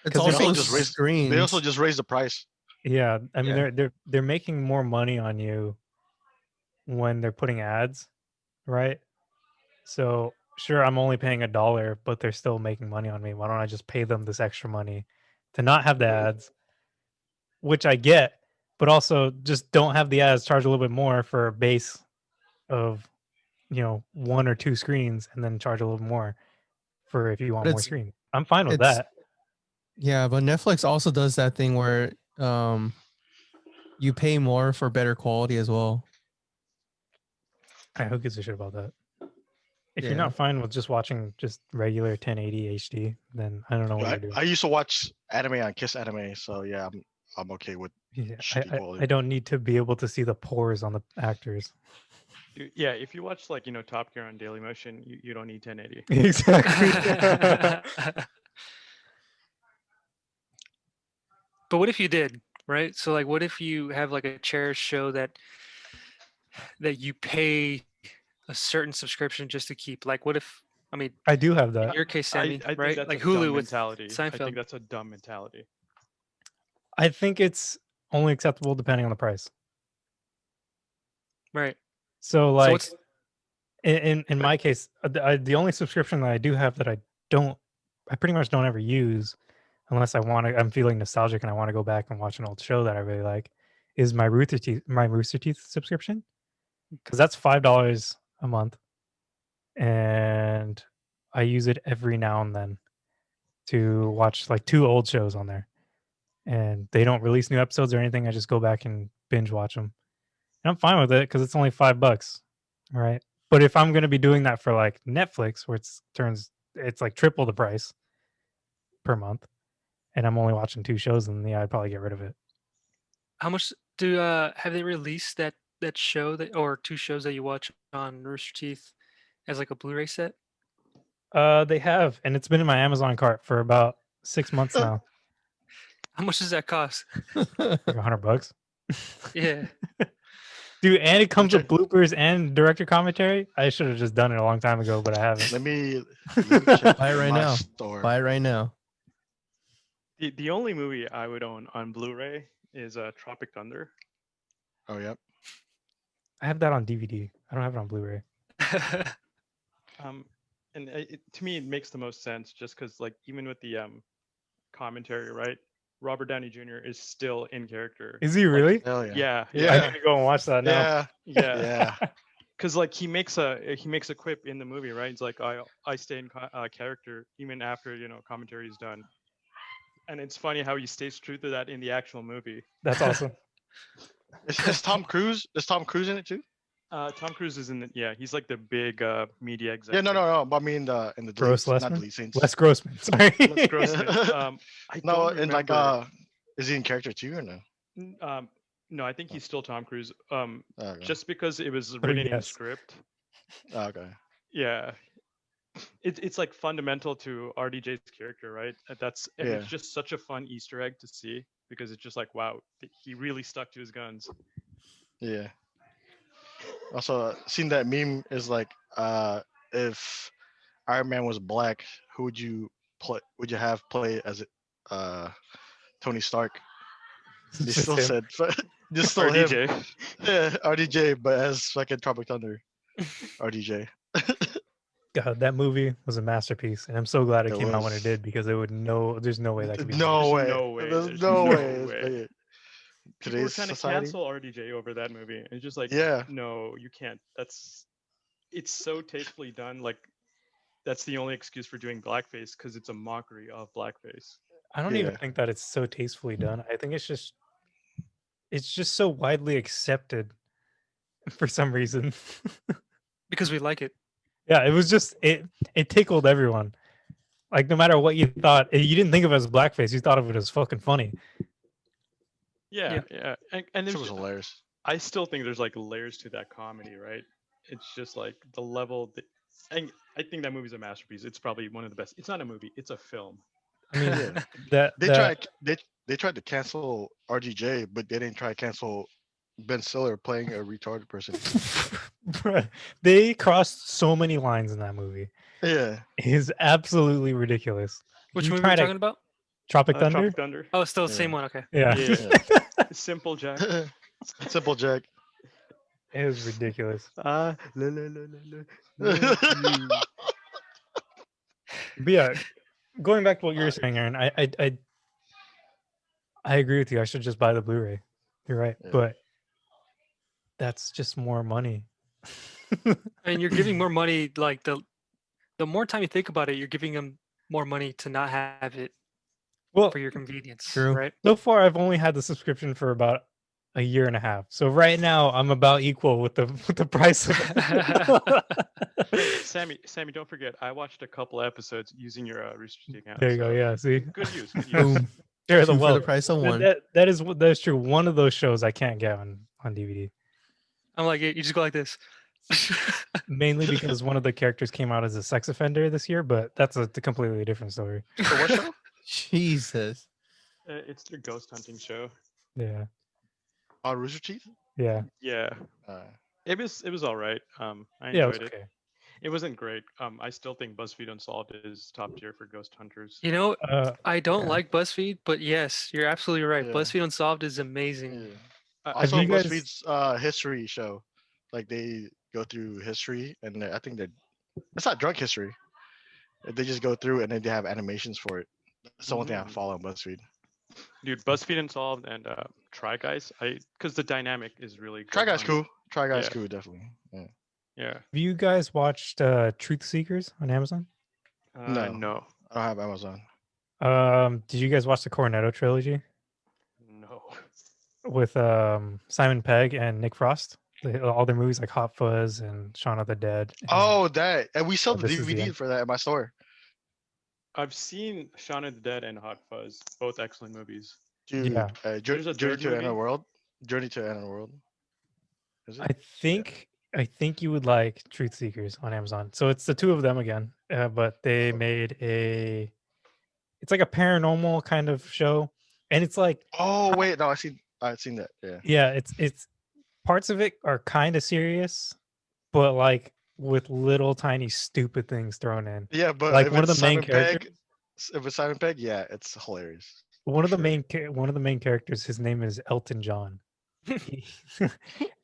it's 'Cause they're also just raised- screens. They also just raised the price. Yeah, I mean Yeah. they're making more money on you when they're putting ads, right? So sure, I'm only paying $1, but they're still making money on me. Why don't I just pay them this extra money to not have the ads, which I get, but also just don't have the ads, charge a little bit more for a base of 1 or 2 screens, and then charge a little more for if you want But more it's screens. I'm fine with it's that. yeah, but Netflix also does that thing where you pay more for better quality as well. Who gives a shit about that? If you're Yeah. not fine with just watching just regular 1080 HD, then I don't know what you're doing. I used to watch anime on Kiss Anime, so yeah, I'm okay with Yeah, shitty I quality. don't need to be able to see the pores on the actors. Yeah, if you watch like Top Gear on Dailymotion, you don't need 1080. Exactly. But what if you did, right? So like, what if you have like a cherished show that you pay a certain subscription just to keep? Like, what if? I mean, I do have in that. your case, I Sammy, think right? that's Like a dumb Hulu with mentality. I Seinfeld. think that's a dumb mentality. I think it's only acceptable depending on the price. Right. So like what's in my case, the only subscription that I do have that I pretty much don't ever use unless I'm feeling nostalgic and I want to go back and watch an old show that I really like is my Rooster Teeth subscription, because that's $5 a month, and I use it every now and then to watch like 2 old shows on there, and they don't release new episodes or anything. I just go back and binge watch them, and I'm fine with it because it's only $5, right? But if I'm gonna be doing that for like Netflix, where it's like triple the price per month, and I'm only watching 2 shows, then yeah, I'd probably get rid of it. How much do have they released that show that or 2 shows that you watch on Rooster Teeth as like a Blu-ray set? They have, and it's been in my Amazon cart for about 6 months now. How much does that cost? Like $100. Yeah. Dude, and it comes with check. bloopers and director commentary. I should have just done it a long time ago, but I haven't. Let me check Buy it right my now. store. Buy it right now. The only movie I would own on Blu-ray is Tropic Thunder. Oh, yep. I have that on DVD. I don't have it on Blu-ray. And to me, it makes the most sense just because, like, even with the commentary, right? Robert Downey Jr. is still in character. Is he really? Hell yeah. Yeah, I Yeah. need to go and watch that now. Yeah. yeah. Yeah. Because like he makes a quip in the movie, right? It's like I stay in character even after commentary is done, and it's funny how he stays true to that in the actual movie. That's awesome. Is Tom Cruise? Is Tom Cruise in it too? Tom Cruise is in it. Yeah, he's like the big media Yeah, executive. no. But I mean, in the Gross deletes, not Lessman? delete scenes. Les Grossman. Sorry. Les Grossman. I No, don't and like, remember. is he in character too or no? No, I think he's still Tom Cruise. Okay. Just because it was Oh, written in the yes. script. Okay. Yeah. It's like fundamental to RDJ's character, right? And it's just such a fun Easter egg to see because it's just like, wow, he really stuck to his guns. Yeah. Also, seen that meme is like, if Iron Man was black, who would you play? Would you have play as Tony Stark? They Just still him. said, just still him. RDJ. Yeah, RDJ, but as fucking Tropic Thunder. RDJ. God, that movie was a masterpiece, and I'm so glad it It came out when it was. did because there's no way that could be. No made. way. no way. There's There's no no way. way. People were Today's trying to society. cancel RDJ over that movie. It's just like, Yeah. no, you can't. It's so tastefully done. Like, that's the only excuse for doing blackface because it's a mockery of blackface. I don't even Yeah. think that it's so tastefully done. I think it's just so widely accepted for some reason. Because we like it. Yeah, it was just it tickled everyone. Like no matter what you thought, you didn't think of it as blackface. You thought of it as fucking funny. Yeah. And It there's was hilarious. I still think there's like layers to that comedy, right? It's just like the level and I think that movie's a masterpiece. It's probably one of the best. It's not a movie, it's a film. I mean, Yeah. that They tried to cancel RDJ, but they didn't try to cancel Ben Stiller playing a retarded person. Bruh, they crossed so many lines in that movie. Yeah. It is absolutely ridiculous. Which You movie are try we to- talking about? Tropic Thunder. Tropic Thunder. Oh, it's still the Yeah. same one. Okay. Yeah, Yeah. Simple Jack. Simple Jack. it was ridiculous. La, la, la, la, la, But yeah, going back to what you were saying, Aaron, I agree with you. I should just buy the Blu-ray. You're right, Yeah. but that's just more money. And you're giving more money. Like the more time you think about it, you're giving them more money to not have it Well, for your convenience. True. Right. so far I've only had the subscription for about a year and a half. So right now I'm about equal with the price of Sammy, don't forget, I watched a couple episodes using your Rooster Teeth account. There you go. so Yeah, see. Good use. Good use. Boom. Share the Two for the wealth. price of one. That is true. One of those shows I can't get on DVD. I'm like, you just go like this. Mainly because one of the characters came out as a sex offender this year, but that's a completely different story. The what show? Jesus. It's their ghost hunting show. Yeah. On Rooster Teeth? Yeah. Yeah, Uh, it was all right. I Yeah, it enjoyed was it. okay. It wasn't great. I still think BuzzFeed Unsolved is top tier for ghost hunters. You know, I don't Yeah. like BuzzFeed, but yes, you're absolutely right. Yeah. BuzzFeed Unsolved is amazing. yeah. Have Also, you guys- BuzzFeed's history show. Like they go through history, and I think it's not drunk history. They just go through, and then they have animations for it. That's the one thing I Mm. follow on BuzzFeed. Dude, BuzzFeed Unsolved and Try Guys, because the dynamic is really good. Try Guys on- cool. Try Guys Yeah. cool, definitely. Yeah. Yeah. Have you guys watched Truth Seekers on Amazon? No. No. I don't have Amazon. Did you guys watch the Cornetto trilogy No. with Simon Pegg and Nick Frost? All their movies like Hot Fuzz and Shaun of the Dead. and- Oh, that, and we sell Oh, the this is the DVD end. for that at my store. I've seen Shaun of the Dead and Hot Fuzz, both excellent movies. Dude, Yeah. There's a Journey third to the End of the movie. World. Journey to the End of the World. Is it? I think you would like Truth Seekers on Amazon. So it's the two of them again, but they Oh. made it's like a paranormal kind of show, and it's like Oh wait, no, I've seen that. Yeah. yeah, it's parts of it are kind of serious, but like with little tiny stupid things thrown in. Yeah, but Like if one of it's the main Simon Pegg, characters, if it's Simon Pegg, yeah, it's hilarious. one for of the sure. one of the main characters, his name is Elton John. He-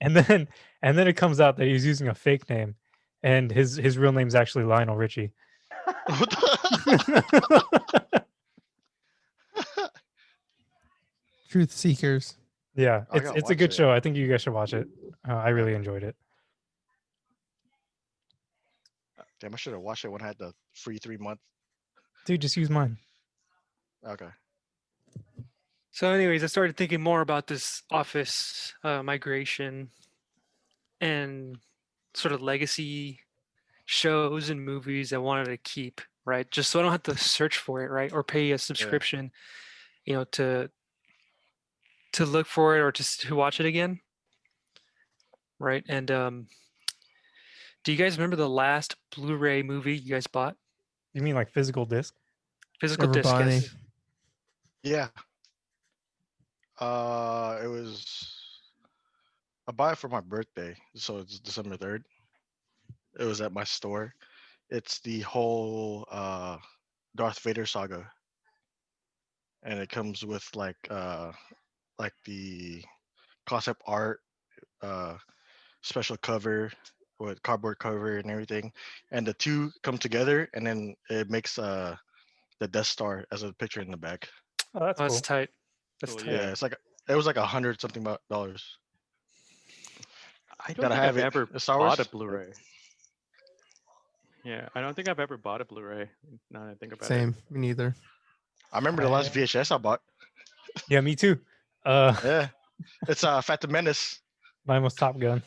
and then it comes out that he's using a fake name, and his real name's actually Lionel Richie. What the- Truth Seekers. Yeah, I it's gotta a watch good it. show. I think you guys should watch it. I really enjoyed it. Damn, I should have watched it when I had the free 3 month. Dude, just use mine. Okay. So, anyways, I started thinking more about this office migration and sort of legacy shows and movies I wanted to keep, right? Just so I don't have to search for it, right? Or pay a subscription, to look for it or just to watch it again, right? And do you guys remember the last Blu-ray movie you guys bought? You mean like physical disc? Physical Never disc, bought any. yes. Yeah. It was. I bought it for my birthday, so it's December 3rd. It was at my store. It's the whole Darth Vader saga, and it comes with like the concept art, special cover with cardboard cover and everything, and the two come together, and then it makes the Death Star as a picture in the back. Oh, that's Oh, that's cool. tight. That's Cool, tight. Yeah, it's like it was like $100 something dollars. I don't Gotta think have I've it. ever It's Star bought a Wars? Blu-ray. Yeah, I don't think I've ever bought a Blu-ray. Now that I think about Same. Me neither. I remember the last I- VHS I bought. Yeah, me too. Yeah, it's Phantom Menace. Mine was Top Gun.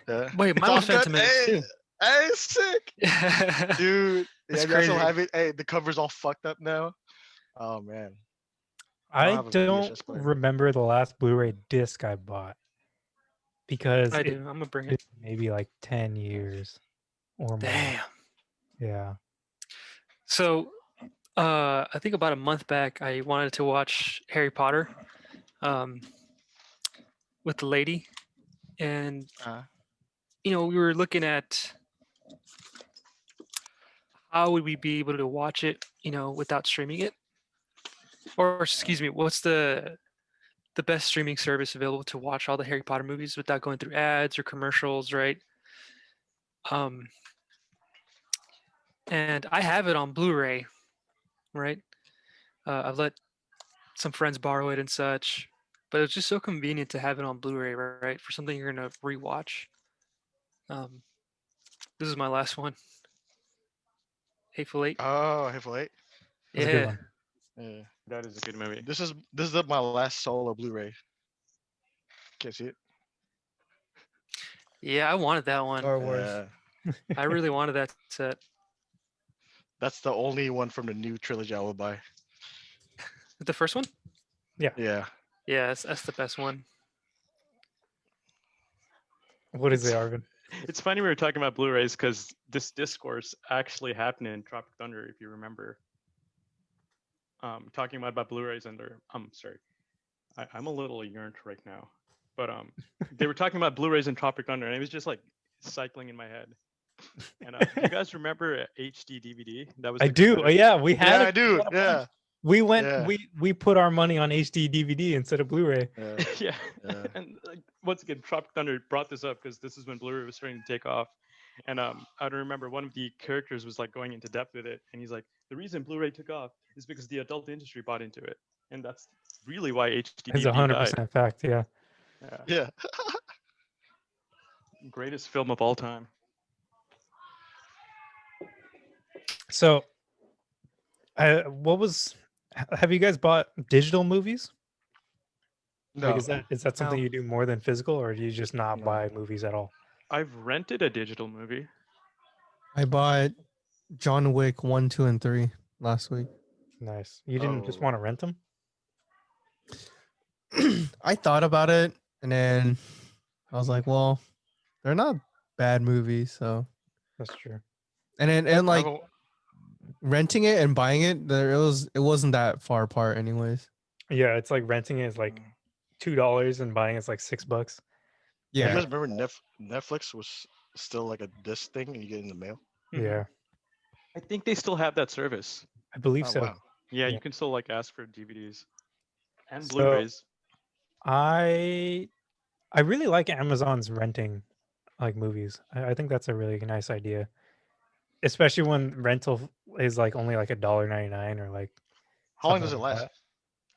Yeah. Wait, mine was Top Gun, Phantom Menace hey, too. hey, sick, dude. That's Yeah, I still crazy. have it. Hey, the cover's all fucked up now. Oh man, I have a don't VHS player. remember the last Blu-ray disc I bought because I it do. I'm gonna bring been it. maybe like 10 years or more. Damn. Yeah. So, I think about a month back, I wanted to watch Harry Potter, with the lady, and Uh, we were looking at how would we be able to watch it, without streaming it, or excuse me, what's the best streaming service available to watch all the Harry Potter movies without going through ads or commercials, right? And I have it on Blu-ray, right? I've let some friends borrow it and such, but it's just so convenient to have it on Blu-ray, right? For something you're gonna rewatch. This is my last one. Hateful Eight. oh, Hateful Eight. That's a Yeah. good one. Yeah. that is a good movie. This is my last solo Blu-ray. Can't see it. Yeah, I wanted that one. Star Wars. Yeah. I really wanted that set. That's the only one from the new trilogy I will buy. The first one? Yeah. Yeah, that's the best one. What is it, Arvin? It's funny we were talking about Blu-rays because this discourse actually happened in Tropic Thunder, if you remember. Talking about Blu-rays and their. I'm sorry, I'm a little ignorant right now, but they were talking about Blu-rays and Tropic Thunder, and it was just like cycling in my head. And do you guys remember HD DVD? That was. I the do. computer- Yeah, we had Yeah, it. I do. Yeah. We went. Yeah. We put our money on HD DVD instead of Blu-ray. Yeah. Yeah. Yeah. And like once again, Tropic Thunder brought this up because this is when Blu-ray was starting to take off. And I don't remember one of the characters was like going into depth with it, and he's like, the reason Blu-ray took off is because the adult industry bought into it, and that's really why HD It's DVD died. 100% fact. Yeah. Yeah. Yeah. Greatest film of all time. So, what was? Have you guys bought digital movies? No. Like, is that something No. you do more than physical, or do you just not No. buy movies at all? I've rented a digital movie. I bought John Wick 1, 2, and 3. last week. Nice. You didn't just Oh. want to rent them? I thought about it, and then I was like, well, they're not bad movies, so. That's true. And then I like don't- renting it and buying it, it wasn't that far apart, anyways. Yeah, it's like renting it is like $2 and buying it's like $6. You Yeah, guys remember Netflix was still like a disc thing and you get in the mail? Mhm. Yeah, I think they still have that service. I believe Oh so. wow. Yeah, Yeah. you can still like ask for DVDs and So- Blu-rays. I really like Amazon's renting like movies. I think that's a really nice idea, especially when rental is like only like $1.99 or like. How long something does it like last?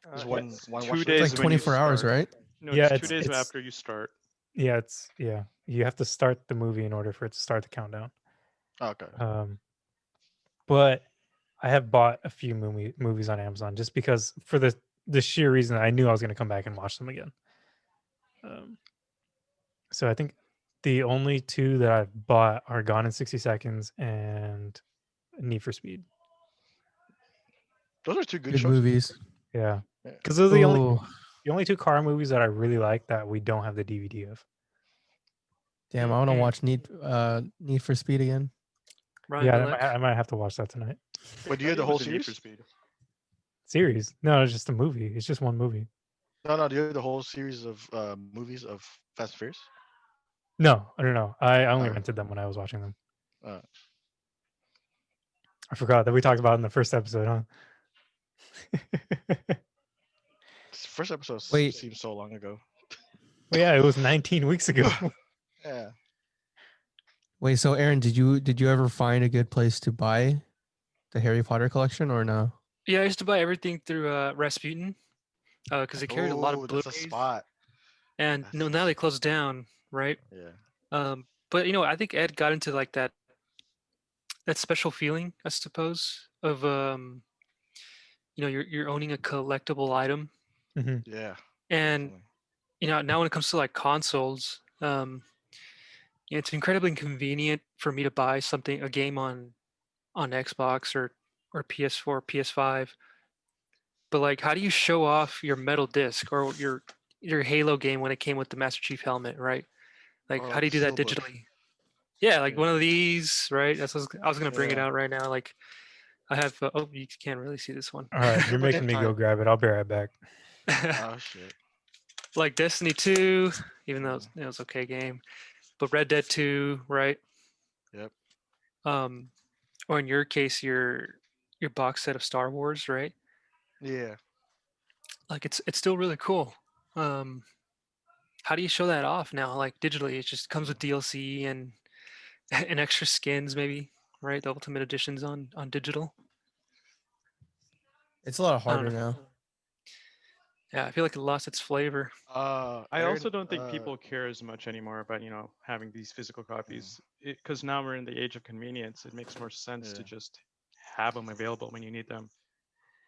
that. Is Yeah, one It's one 2 watch days it's list? like when you 24 hours, start. right? No, Yeah, it's 2 days it's- after you start. yeah, you have to start the movie in order for it to start the countdown. Oh, okay. But I have bought a few movies on Amazon just because for the sheer reason I knew I was going to come back and watch them again. So I think the only two that I've bought are Gone in 60 Seconds and Need for Speed. Those are two good Good shows. movies. Yeah, Yeah. because those are Ooh, the only two car movies that I really like that we don't have the DVD of. damn! I want to Mm. watch Need for Speed again. Ryan Yeah, Bilek. I might have to watch that tonight. But do you have the It whole was a Need for series? Speed. Series? No, it's just a movie. It's just one movie. No. Do you have the whole series of movies of Fast and Furious? No, I don't know. I only Oh. rented them when I was watching them. Uh, I forgot that we talked about it in the first episode, huh? this first episode Wait. seems so long ago. Well, yeah, it was 19 weeks ago. Yeah. Wait, so Aaron, did you ever find a good place to buy the Harry Potter collection or no? Yeah, I used to buy everything through Rasputin because they carried a lot Oh, of that's Blu-rays. a spot. And That's no, a now they spot. closed down, right? Yeah. But I think Ed got into like that special feeling, I suppose, of you're owning a collectible item, Mhm. Yeah. and definitely. now when it comes to like consoles, it's incredibly convenient for me to buy a game on Xbox or PS4, PS5. But like, how do you show off your metal disc or your Halo game when it came with the Master Chief helmet, right? Like, Or how like do you a do that steelbook. digitally? Yeah, like one Yeah. of these, right? I was gonna bring it Yeah. out right now. Like, I have. Oh, you can't really see this one. All right, you're But making me go tight. grab it. I'll be right back. Oh shit. Like Destiny 2, even though Yeah. it was okay game, but Red Dead 2, right? Yep. Or in your case, your box set of Star Wars, right? Yeah. Like it's still really cool. How do you show that off now? Like digitally, it just comes with DLC and and extra skins, maybe, right? The Ultimate Editions on digital. It's a lot I don't harder know. now. Yeah, I feel like it lost its flavor. I Aaron, also don't think people care as much anymore about having these physical copies because now we're in the age of convenience. It makes more sense to Yeah. just have them available when you need them.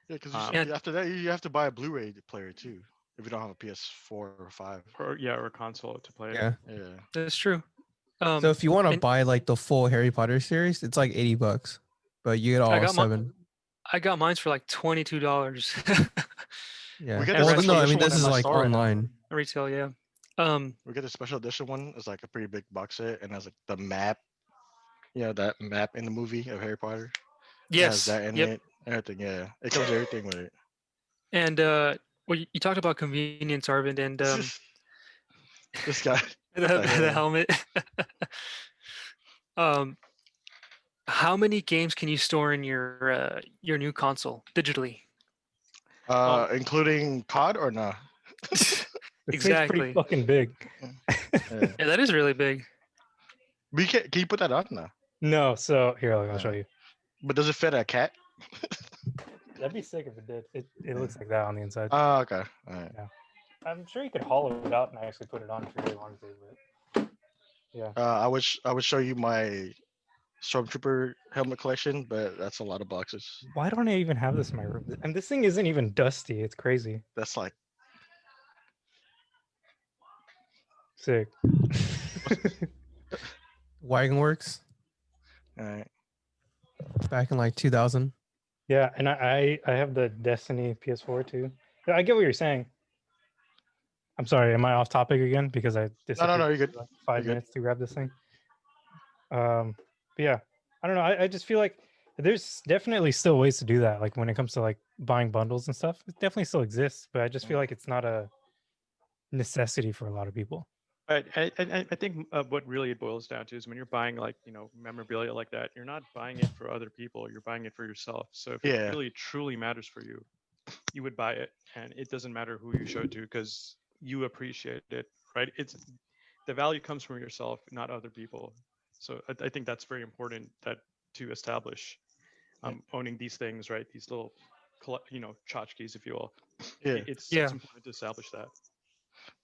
Yeah, because Yeah. after that you have to buy a Blu-ray player too if you don't have a PS4 or 5. Or a console to play it. Yeah. Yeah. That's true. So if you want to and buy like the full Harry Potter series, it's like $80, but you get all got 7. I got mine for like $22. Yeah. get a Well, special no, I edition mean one this at is my like store right now. online. Retail, yeah. We get a special edition one. It's like a pretty big box set and has like the map. That map in the movie of Harry Potter. It has Yes. that in Yep. it. Everything, yeah. It comes with everything with it. And well, you talked about convenience, Arvind, and This guy. the, the the hell? helmet. How many games can you store in your new console digitally? Including COD or no? The thing's pretty Exactly. fucking big. Yeah. Yeah, that is really big. But can you put that on now? No, so here I'll show you. But does it fit a cat? That'd be sick if it did. It looks like that on the inside. Oh, okay. All right. I'm sure you could hollow it out and actually put it on if you really wanted to. But yeah, I would show you my Stormtrooper helmet collection, but that's a lot of boxes. why don't I even have this in my room? And this thing isn't even dusty. It's crazy. That's like Sick. Wagon Works all right. back in like 2000. Yeah, and I have the Destiny PS4 too. Yeah, I get what you're saying. I'm sorry, am I off topic again? Because I No, disappeared you're good. for like 5 You're good. minutes to grab this thing. But yeah, I don't know. I just feel like there's definitely still ways to do that. Like when it comes to like buying bundles and stuff, it definitely still exists. But I just feel like it's not a necessity for a lot of people. But I think what really it boils down to is when you're buying like memorabilia like that, you're not buying it for other people. You're buying it for yourself. So if it Yeah. really truly matters for you, you would buy it, and it doesn't matter who you show it to because you appreciate it, right? It's the value comes from yourself, not other people. So I think that's very important that to establish. Owning these things, right? These little, tchotchkes, if you will. Yeah. It's Yeah. important to establish that.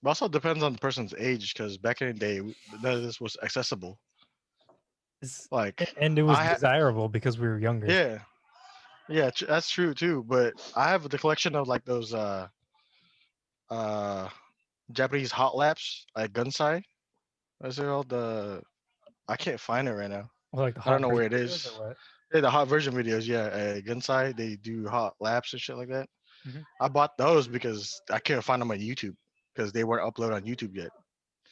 But also depends on the person's age, because back in the day, none of this was accessible. Like And it was I had, desirable because we were younger. yeah, yeah, that's true too. But I have the collection of like those uh Japanese hot laps, like Gunsai. What's it called? I can't find it right now. Well, like the I don't hot know where it version is. videos or what? Yeah, the hot version videos. Yeah, Gunsai. They do hot laps and shit like that. Mhm. I bought those because I couldn't find them on YouTube because they weren't uploaded on YouTube yet.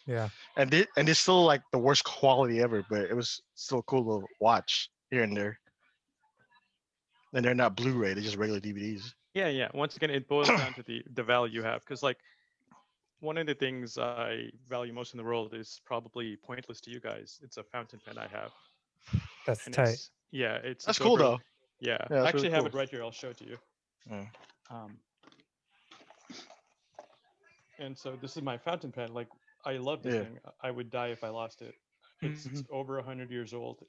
Yeah. And it's still like the worst quality ever, but it was still cool to watch here and there. And they're not Blu-ray; they're just regular DVDs. Yeah. Once again, it boils down to the value you have, because like one of the things I value most in the world is probably pointless to you guys. It's a fountain pen I have, That's and tight. That's cool though. Yeah, Yeah, I that's actually really have cool. it right here. I'll show it to you. Yeah. Um, and so this is my fountain pen. Like I love this Yeah. thing. I would die if I lost it. It's Mhm. over 100 years old.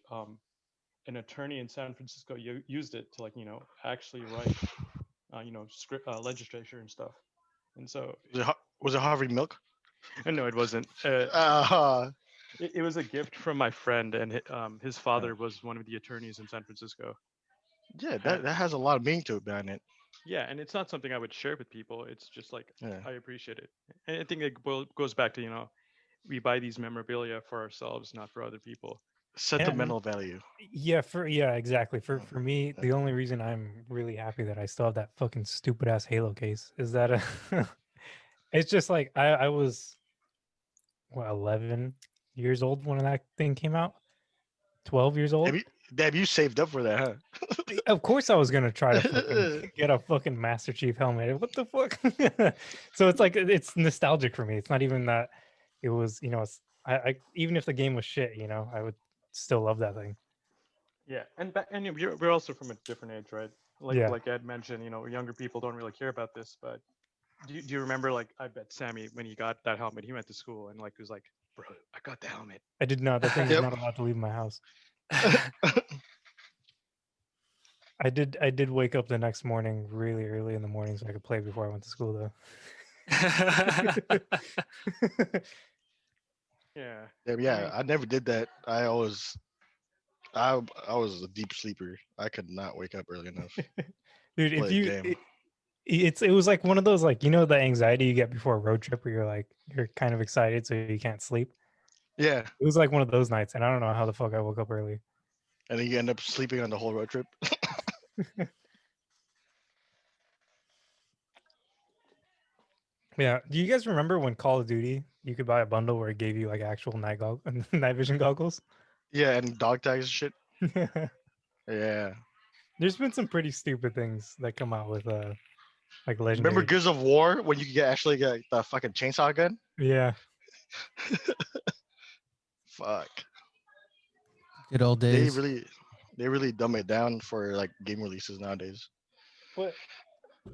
An attorney in San Francisco used it to actually write script legislature and stuff. And so Was it Harvey Milk? no, it wasn't. Uh, It was a gift from my friend, and his father was one of the attorneys in San Francisco. yeah, And that has a lot of meaning to it behind it. yeah, and it's not something I would share with people. It's just like Yeah. I appreciate it. And I think it goes back to we buy these memorabilia for ourselves, not for other people. Sentimental value. Yeah, exactly. For me, Yeah. the only reason I'm really happy that I still have that fucking stupid ass Halo case is that it's just like I was 11 years old when that thing came out. 12 years old. Damn, you saved up for that, huh? Of course I was gonna try to fucking get a fucking Master Chief helmet. What the fuck? So it's like it's nostalgic for me. It's not even that it was, I even if the game was shit, I would still love that thing. Yeah, and we're also from a different age, right? Yeah. Like Ed mentioned, younger people don't really care about this. But do you remember? Like, I bet Sammy, when he got that helmet, he went to school and was like, "Bro, I got the helmet." I did not. That thing was Yep. not allowed to leave my house. I did wake up the next morning really early in the morning so I could play before I went to school though. Yeah. Yeah, I never did that. I was a deep sleeper. I could not wake up early enough. Dude, if Play a you game. it was like one of those like the anxiety you get before a road trip where you're kind of excited so you can't sleep. Yeah, It was like one of those nights and I don't know how the fuck I woke up early. and then you end up sleeping on the whole road trip. Yeah. Do you guys remember when Call of Duty you could buy a bundle where it gave you like actual night vision goggles? Yeah, and dog tags and shit. Yeah. There's been some pretty stupid things that come out with like Remember legendary. Gears of War when you could actually get the fucking chainsaw gun? Yeah. Fuck. Good old They days. really dumb it down for like game releases nowadays. But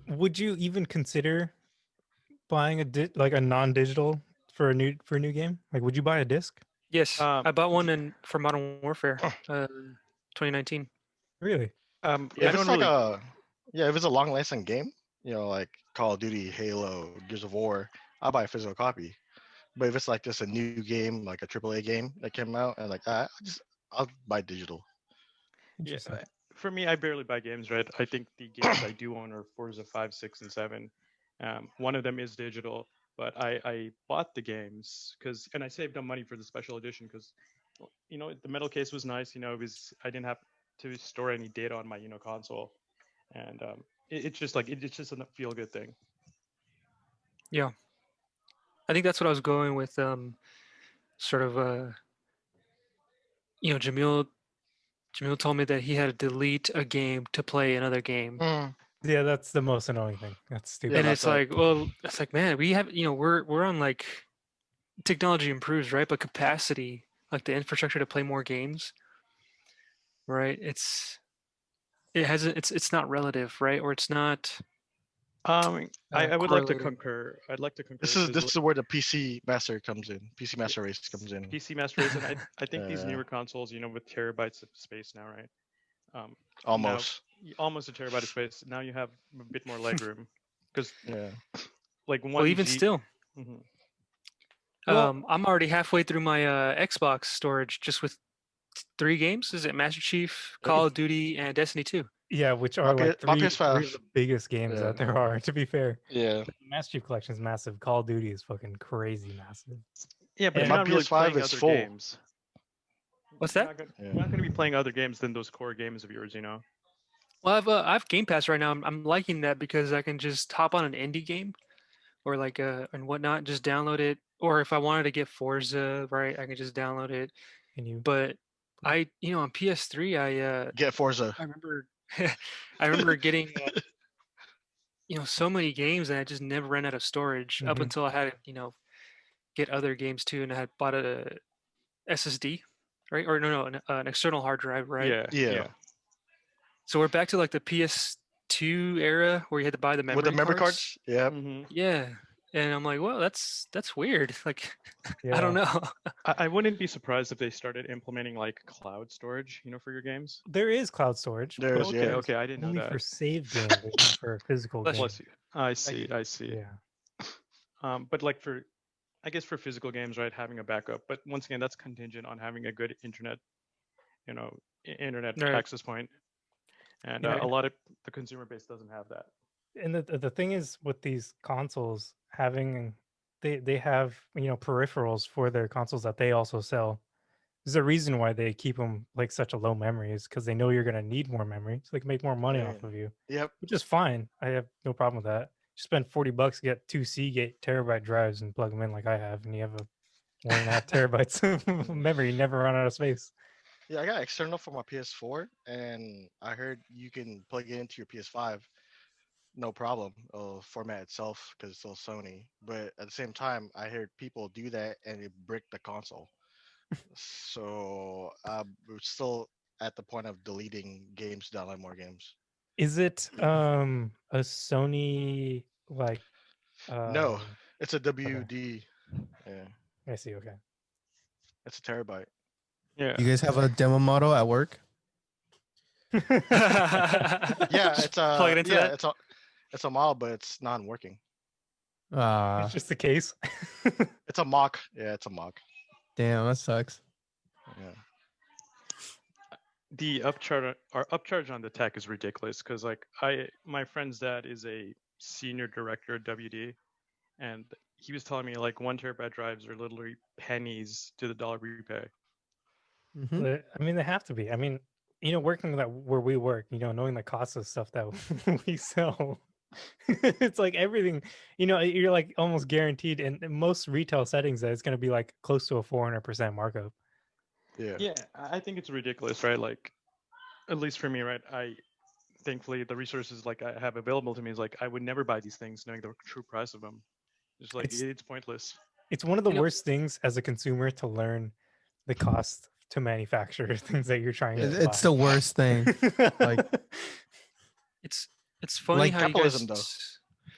would you even consider buying like a non-digital for a new game? Like, would you buy a disc? Yes, Um, I bought one for Modern Warfare, 2019. Really? Yeah, I if it's don't like really. if it's a long lasting game, like Call of Duty, Halo, Gears of War, I'll buy a physical copy. But if it's like just a new game, like a AAA game that came out, and like I'll buy digital. Yeah, Interesting. for me, I barely buy games, right? I think the games I do own are Forza 5, 6, and 7. One of them is digital, but I bought the games and I saved up money for the special edition because, the metal case was nice. I didn't have to store any data on my, console. and it's just like it's just a feel good thing. Yeah. I think that's what I was going with. Sort of. Jamil told me that he had to delete a game to play another game. Mm, Yeah, that's the most annoying thing. That's stupid. Yeah, And that's it's like, well, it's like, man, we have, we're on like technology improves, right? But capacity, like the infrastructure to play more games, right? It's not relative, right? Or it's not I would like to correlated. concur. I'd like to concur. this is 'cause, this is where the PC Master comes in. PC Master Race comes in. PC Master Race, and I think these Yeah. newer consoles, with terabytes of space now, right? Now, Almost. almost a terabyte of space. Now you have a bit more legroom, because Yeah. like 1 Well, even G. still, Mhm. Well- I'm already halfway through my Xbox storage just with 3 games. Is it Master Chief, Call of Duty, and Destiny 2? Yeah, which My are P- like my three of PS5. the biggest games Yeah. that there are. To be fair, Yeah. the Master Chief Collection is massive. Call of Duty is fucking crazy massive. Yeah, but And you're my not really PS5 playing is other full. games. What's You're that? You're not going to be playing other games than those core games of yours, Well, I have Game Pass right now. I'm liking that because I can just hop on an indie game or like and whatnot, just download it. Or if I wanted to get Forza, right, I can just download it. Can you? But on PS3, Get Forza. I remember I remember getting so many games and I just never ran out of storage up Mhm. until I had to get other games too, and I had bought a SSD, right? Or no, an external hard drive, right? Yeah. So we're back to like the PS2 era where you had to buy the memory With the memory cards. cards? Yeah. hmm Yeah, and I'm like, well, that's weird. Like, Yeah. I don't know. I wouldn't be surprised if they started implementing like cloud storage, for your games. There is cloud storage. There but is, Okay, yeah. okay, I didn't know only that. for save games, but not for physical Bless you. games. Bless you. I Thank see. you. I see. Yeah. But like I guess for physical games, right, having a backup. But once again, that's contingent on having a good internet, internet Right. access point. And Yeah. a lot of the consumer base doesn't have that. And the thing is with these consoles having they have peripherals for their consoles that they also sell. There's a reason why they keep them like such a low memory is because they know you're gonna need more memory, so they can make more money Yeah. off of you, Yep. which is fine. I have no problem with that. You spend $40 to get 2 Seagate terabyte drives and plug them in like I have, and you have a 1.5 terabytes of memory. You never run out of space. Yeah, I got external for my PS4, and I heard you can plug it into your PS5, no problem. It'll format itself because it's still Sony. But at the same time, I heard people do that and it brick the console. So we're still at the point of deleting games to download more games. Is it a Sony like No, it's a WD. Yeah, I see, okay. it's a terabyte. Yeah. You guys have a demo model at work? Yeah, it's a Plug it into that? it's a model, but it's non-working. It's just the case. It's a mock. Yeah, it's a mock. Damn, that sucks. Yeah. The upcharge on the tech is ridiculous because like my friend's dad is a senior director at WD, and he was telling me like 1 terabyte drives are literally pennies to the dollar we pay. Mhm. I mean, they have to be. I mean, working where we work, knowing the cost of stuff that we sell, it's like everything, you're like almost guaranteed in most retail settings that it's going to be like close to a 400% markup. Yeah. Yeah, I think it's ridiculous, right? Like, at least for me, right? Thankfully the resources like I have available to me is like I would never buy these things knowing the true price of them. It's like it's pointless. It's one of the You know- worst things as a consumer to learn the cost to manufacture things that you're trying to buy. It's the worst thing. like- it's funny Like how you capitalism, guys. though.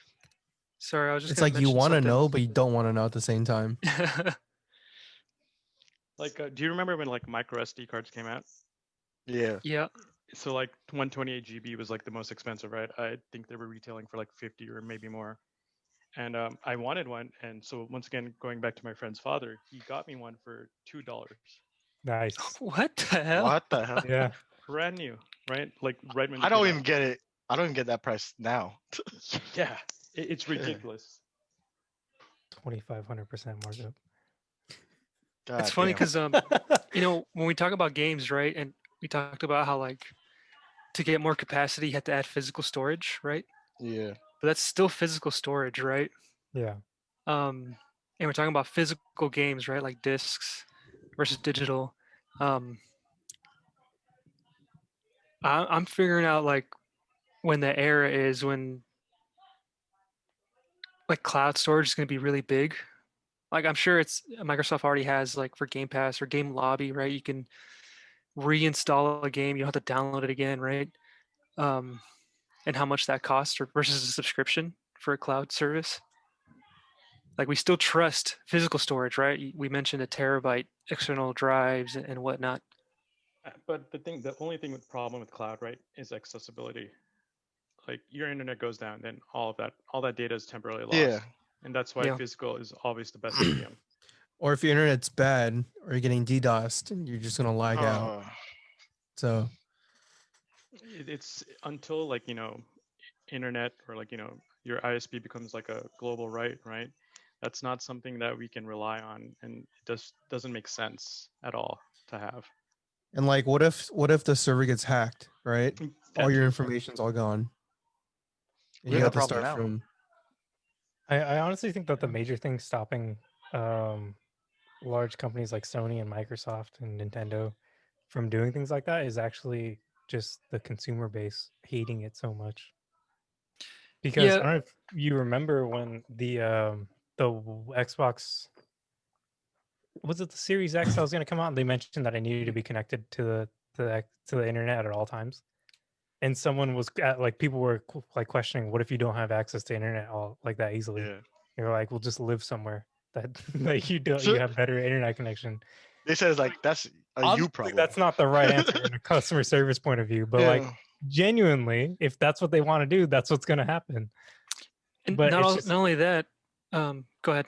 Sorry, I was just. It's gonna like you mention want to something. know, but you don't want to know at the same time. Like, do you remember when like micro SD cards came out? Yeah. Yeah. So like 128 GB was like the most expensive, right? I think they were retailing for like 50 or maybe more. And I wanted one, and so once again, going back to my friend's father, he got me one for $2. Nice. What the hell? What the hell? Yeah. Brand new, right? Like right when I it don't came even out. get it. I don't even get that price now. Yeah, it's ridiculous. 2,500% markup. God It's funny damn. because when we talk about games, right, and we talked about how like to get more capacity, you have to add physical storage, right? Yeah. But that's still physical storage, right? Yeah. And we're talking about physical games, right? Like discs versus digital. I'm figuring out like when the era is when like cloud storage is going to be really big. Like I'm sure it's Microsoft already has like for Game Pass or Game Lobby, right? You can reinstall a game, you don't have to download it again, right? Um, and how much that costs or versus a subscription for a cloud service. Like we still trust physical storage, right? We mentioned a terabyte external drives and whatnot. But the only thing with problem with cloud, right, is accessibility. Like your internet goes down, then all that data is temporarily lost. Yeah. And that's why Yeah. physical is always the best medium. Or if your internet's bad or you're getting DDoSed, and you're just gonna lag out. Uh, So It's until like, internet or like, your ISP becomes like a global right? That's not something that we can rely on, and it just doesn't make sense at all to have. and like, what if the server gets hacked? Right, all your information's all gone, and We you have have that to problem start now. from. I honestly think that the major thing stopping large companies like Sony and Microsoft and Nintendo from doing things like that is actually just the consumer base hating it so much. Because Yeah. I don't know if you remember when the Xbox, was it the Series X that was going to come out, and they mentioned that I needed to be connected to the internet at all times, and someone was like, people were like questioning, what if you don't have access to internet all like that easily? Yeah. You're like, well, just live somewhere that that you So- have better internet connection. They said it's like that's a you Obviously, problem. that's not the right answer in a customer service point of view, but like Yeah. genuinely, if that's what they want to do, that's what's going to happen. And But not, it's just, not only that, go ahead.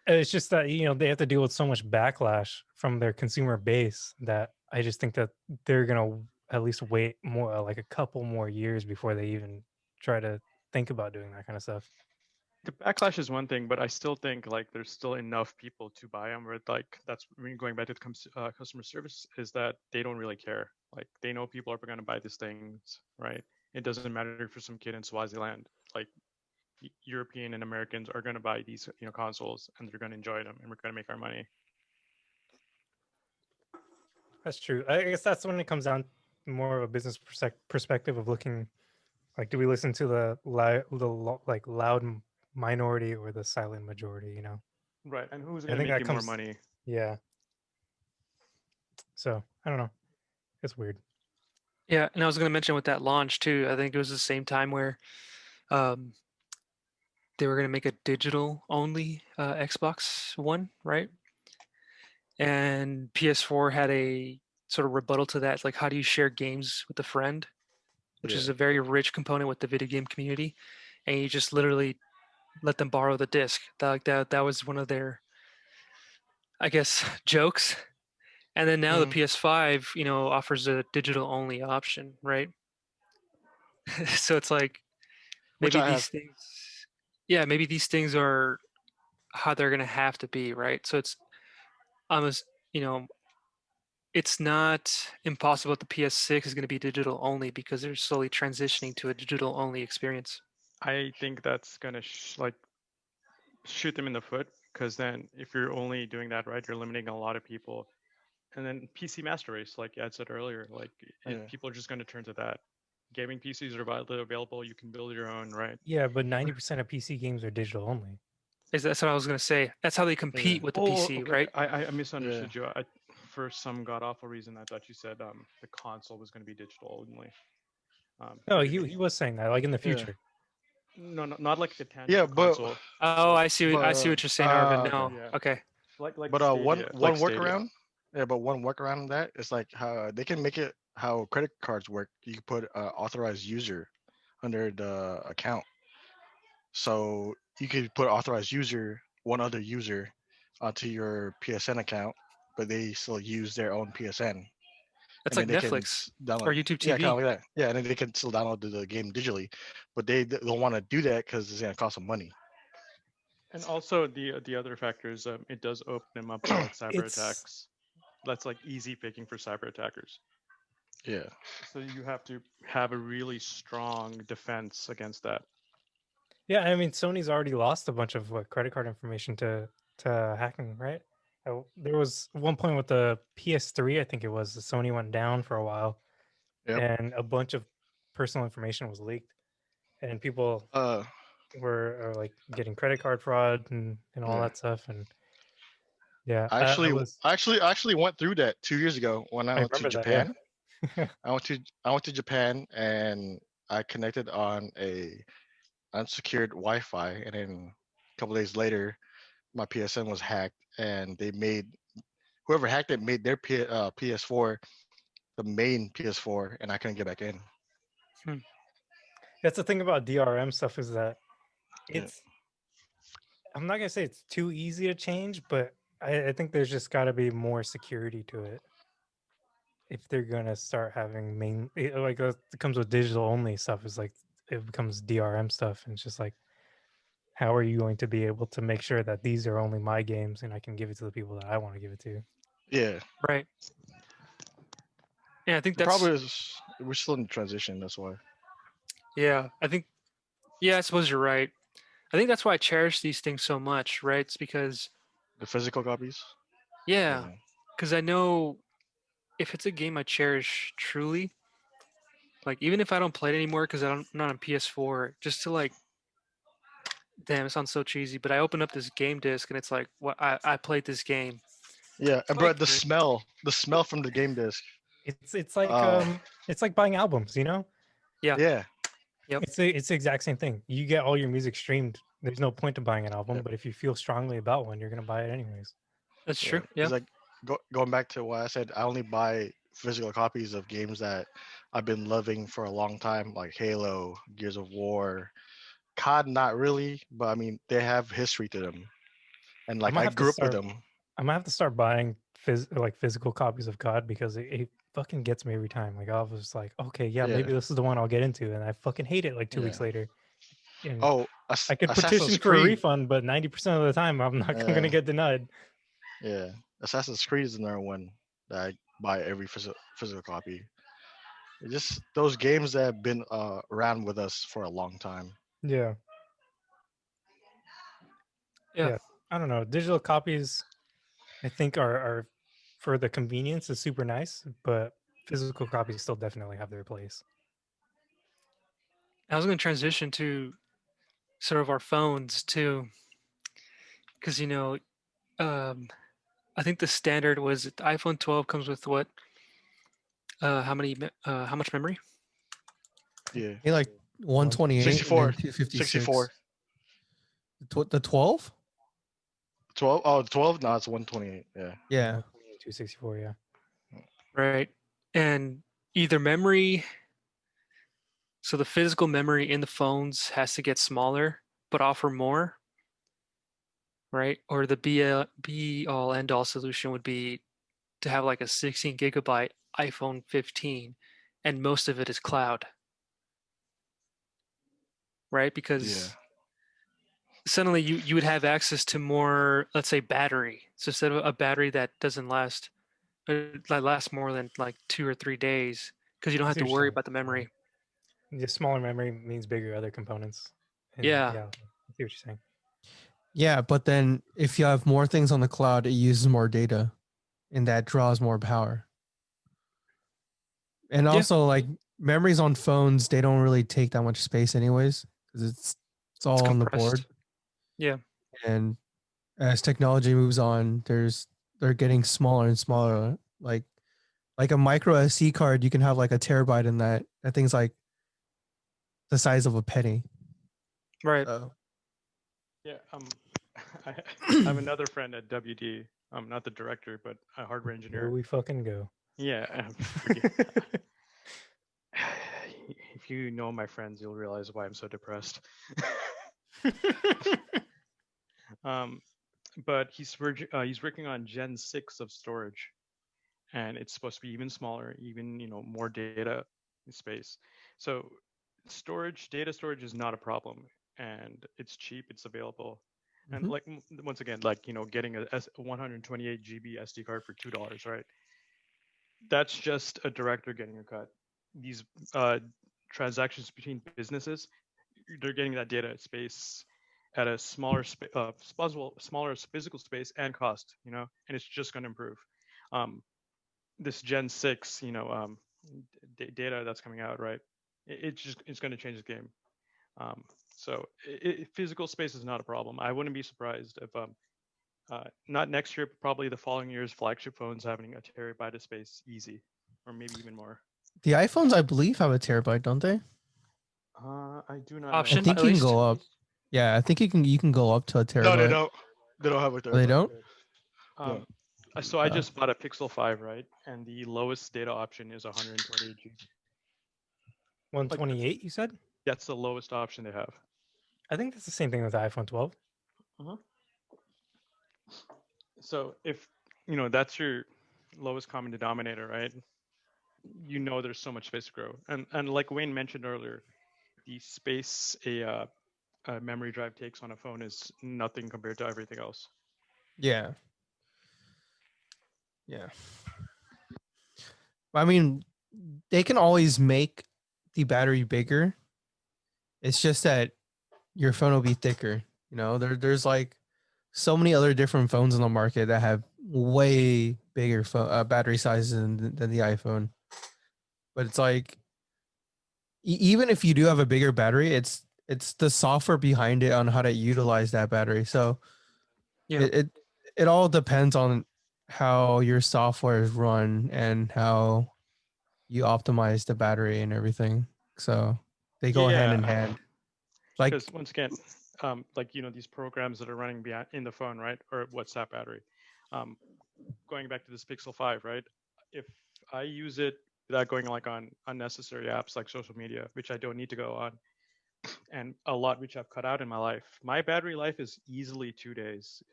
it's just that they have to deal with so much backlash from their consumer base that I just think that they're gonna at least wait more, like a couple more years before they even try to think about doing that kind of stuff. The backlash is one thing, but I still think like there's still enough people to buy them. Where like that's going back to the customer service, is that they don't really care. Like they know people are going to buy these things, right? It doesn't matter for some kid in Swaziland. Like European and Americans are going to buy these consoles, and they're going to enjoy them, and we're going to make our money. That's true. I guess that's when it comes down more of a business perspective of looking like, do we listen to the loud minority or the silent majority? Right, and who's I going to think make that you more comes- money? Yeah. So I don't know. It's weird. Yeah, and I was going to mention with that launch too. I think it was the same time where they were going to make a digital only Xbox One, right? And PS4 had a sort of rebuttal to that. It's like, how do you share games with a friend? Which is Yeah. a very rich component with the video game community, and you just literally let them borrow the disc. That was one of their, I guess, jokes. And then now the PS5, offers a digital only option, right? So it's like Which maybe I these things, yeah, maybe these things are how they're gonna have to be, right? So it's almost, it's not impossible that the PS6 is going to be digital only because they're slowly transitioning to a digital only experience. I think that's going to shoot them in the foot, because then if you're only doing that, right, you're limiting a lot of people. And then PC master race, like Ed said earlier, like people are just going to turn to that. Gaming PCs are widely available. You can build your own, right? Yeah, but 90% of PC games are digital only. That's what I was going to say. That's how they compete with the PC, okay. right? I misunderstood you. For some god awful reason, I thought you said the console was going to be digital only. No, he was saying that, like in the future. No, not like the tangible Yeah, but console. Oh, I see. I see what you're saying, Arvin. No, yeah. okay. Like but Stadia, one like Stadia. workaround. Yeah, but one workaround of that is like how they can make it how credit cards work. You can put authorized user under the account, so you could put authorized user, one other user, onto your PSN account, but they still use their own PSN. That's and like then they can Netflix download, or YouTube TV. Yeah, kind of like that. Yeah, and then they can still download the game digitally, but they don't want to do that because it's gonna cost them money. And also the other factor is it does open them up to like cyber attacks. That's like easy picking for cyber attackers. Yeah. So you have to have a really strong defense against that. Yeah, I mean, Sony's already lost a bunch of credit card information to hacking, right? There was one point with the PS3, I think it was, the Sony went down for a while, Yep. and a bunch of personal information was leaked, and people were like getting credit card fraud and all Yeah. that stuff, and yeah, I actually went through that 2 years ago when I I went to remember that, yeah. Japan. I went to Japan and I connected on a unsecured Wi-Fi, and then a couple days later, my PSN was hacked, and they made whoever hacked it made their PS4 the main PS4, and I couldn't get back in. That's the thing about DRM stuff is that Yeah. it's I'm not gonna say it's too easy to change, but I think there's just got to be more security to it if they're gonna start having it comes with digital only stuff. Is like it becomes DRM stuff, and it's just like, how are you going to be able to make sure that these are only my games and I can give it to the people that I want to give it to? Yeah. Right. Yeah, I think The that's problem is we're still in transition. That's why. yeah. I suppose you're right. I think that's why I cherish these things so much, right? It's because The physical copies. yeah, because I know if it's a game I cherish truly, like even if I don't play it anymore because I'm not on PS4, just to like, damn, it sounds so cheesy, but I open up this game disc and it's like, what I played this game. Yeah, and bro, Like, the smell from the game disc. It's like buying albums, you know? yeah, Yeah. Yep. It's the exact same thing. You get all your music streamed. There's no point to buying an album, Yep. but if you feel strongly about one, you're gonna buy it anyways. that's true. Yeah. It's like going back to what I said. I only buy physical copies of games that I've been loving for a long time, like Halo, Gears of War, COD. Not really, but I mean they have history to them, and I like might I have to grew up with start. them. I might have to start buying physical copies of COD because it fucking gets me every time. Like I was just like, okay, yeah, Yeah. maybe this is the one I'll get into, and I fucking hate it like 2 weeks Yeah. later. And Oh, I could Assassin's petition for a Creed. refund, but 90% of the time I'm not gonna get denied. Yeah, Assassin's Creed is another one that I buy every physical copy. It's just those games that have been around with us for a long time. Yeah. Yeah. Yeah. I don't know. Digital copies, I think, are for the convenience is super nice, but physical copies still definitely have their place. I was going to transition to sort of our phones too, because I think the standard was the iPhone 12 comes with what? How much memory? Yeah, He like 128 and 64, then 256. 64. The 12? 12. Oh, 12. No, it's 128. Yeah. Yeah. 264, yeah. Right. And either memory, so the physical memory in the phones has to get smaller but offer more, right? Or the be all end all solution would be to have like a 16 gigabyte iPhone 15 and most of it is cloud, right? Because suddenly you would have access to more, let's say, battery. So instead of a battery that doesn't last, that lasts more than like 2 or 3 days, because you don't I have see to what you're worry saying. about the memory. The smaller memory means bigger other components. And Yeah. I see what you're saying. Yeah, but then if you have more things on the cloud, it uses more data and that draws more power. And Yeah. also like memories on phones, they don't really take that much space anyways because it's all on the board. Yeah. And as technology moves on, they're getting smaller and smaller. Like a micro SD card, you can have like a terabyte in that. That thing's like the size of a penny. Right. So. Yeah. I have another friend at WD. Not the director, but a hardware engineer. Here we fucking go. Yeah. If you know my friends, you'll realize why I'm so depressed. But he's working on Gen 6 of storage, and it's supposed to be even smaller, even more data space. So data storage is not a problem, and it's cheap, it's available. And like once again, like getting a 128 GB SD card for $2, right? That's just a director getting a cut. These transactions between businesses, they're getting that data space at a smaller smaller physical space and cost, and it's just going to improve. This Gen 6, data that's coming out, right? It's going to change the game. So physical space is not a problem. I wouldn't be surprised if not next year, but probably the following year's flagship phones having a terabyte of space easy, or maybe even more. The iPhones, I believe, have a terabyte, don't they? I do not Option, I know. think at you can least. go up. Yeah, I think you can go up to a terabyte. No, they don't. They don't have a Oh, they terabyte. don't? So I just bought a Pixel 5, right? And the lowest data option is 128 GB. 128, you said? That's the lowest option they have. I think that's the same thing with the iPhone 12. So if that's your lowest common denominator, right? There's so much space to grow, and like Wayne mentioned earlier, the space a memory drive takes on a phone is nothing compared to everything else. Yeah. Yeah. I mean, they can always make the battery bigger. It's just that your phone will be thicker. There's like so many other different phones on the market that have way bigger battery sizes than the iPhone. But it's like, even if you do have a bigger battery, it's the software behind it on how to utilize that battery. So Yeah. it all depends on how your software is run and how you optimize the battery and everything. So they go hand in hand. Like, because once again, these programs that are running in the phone, right, or WhatsApp battery. Going back to this Pixel 5, right? If I use it without going on unnecessary apps like social media, which I don't need to go on, and a lot which I've cut out in my life, my battery life is easily 2 days.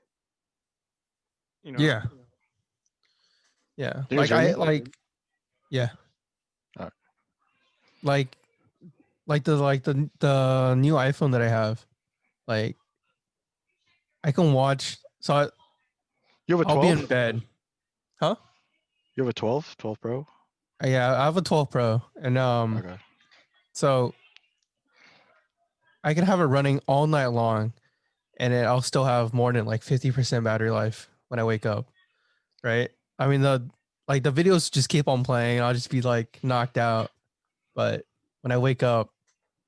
Yeah. Like yeah. Alright. Like the new iPhone that I have, like I can watch. So you have a I'll be 12? in bed. Huh? You have a 12 Pro? Yeah, I have a 12 Pro, and Okay. so I can have it running all night long, and I'll still have more than like 50% battery life when I wake up. Right? I mean, the videos just keep on playing. I'll just be like knocked out, but when I wake up,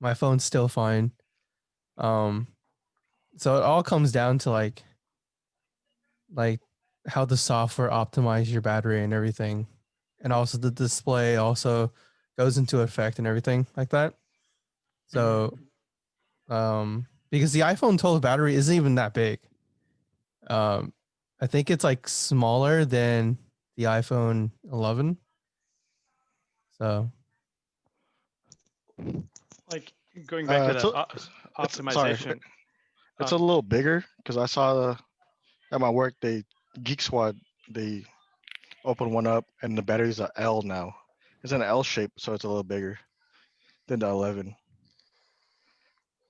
my phone's still fine. So it all comes down to like how the software optimizes your battery and everything, and also the display also goes into effect and everything like that. So because the iPhone 12 battery isn't even that big. I think it's like smaller than the iPhone 11. So like going back to it's that optimization. It's a little bigger because I saw at my work Geek Squad, they opened one up and the battery's a L now. It's an L shape, so it's a little bigger than the 11.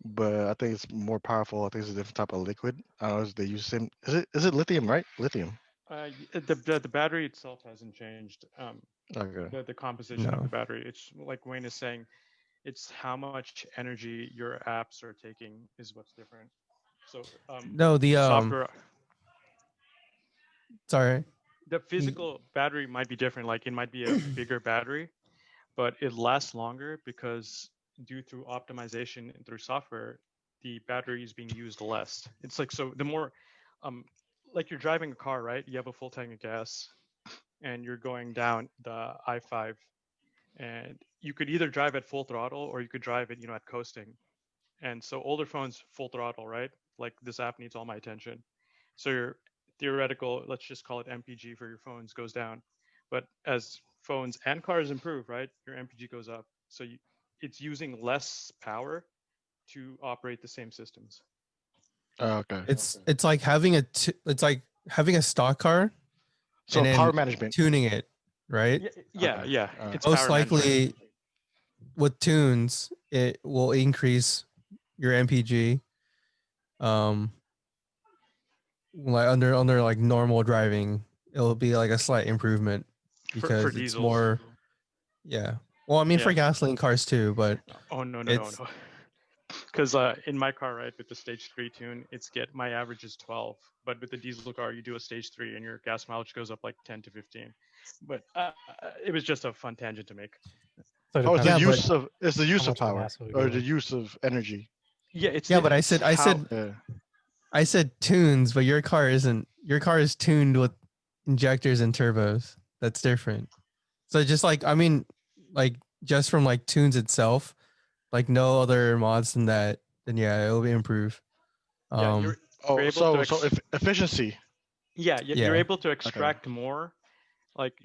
But I think it's more powerful. I think it's a different type of liquid. I don't know if they use the same. Is it lithium, right? Lithium. The battery itself hasn't changed. Okay. The composition of No. the battery. It's like Wayne is saying, it's how much energy your apps are taking is what's different. So No, the software. Sorry. The physical battery might be different. Like it might be a bigger battery, but it lasts longer because due to optimization and through software, the battery is being used less. It's like, so the more, like you're driving a car, right? You have a full tank of gas and you're going down the I-5 and you could either drive at full throttle or you could drive it, at coasting. And so older phones, full throttle, right? Like this app needs all my attention. So your theoretical, let's just call it MPG for your phones goes down. But as phones and cars improve, right, your MPG goes up. So it's using less power to operate the same systems. Okay. It's like having it's like having a stock car. So and power then management. tuning it, right? Yeah. Okay. It's Most power likely management. with tunes, it will increase your MPG. Like under like normal driving, it'll be like a slight improvement. because it's diesels. more. Yeah. Well, I mean for Yeah. gasoline cars too, but Oh no. it's Because in my car, right, with the stage 3 tune, my average is 12. But with the diesel car, you do a stage 3, and your gas mileage goes up like 10 to 15. But it was just a fun tangent to make. So it Oh, it's the depends Yeah, but- use of how much of an power asshole you or go the with. use of energy. Yeah, it's Yeah, but I it's said- I how- said- Yeah. I said tunes, but your car isn't. Your car is tuned with injectors and turbos. That's different. So just like I mean, like just from like tunes itself, like no other mods than that, then yeah, it'll be improved. yeah, you're Oh, able so to efficiency. yeah, you're Yeah. able to extract more. Like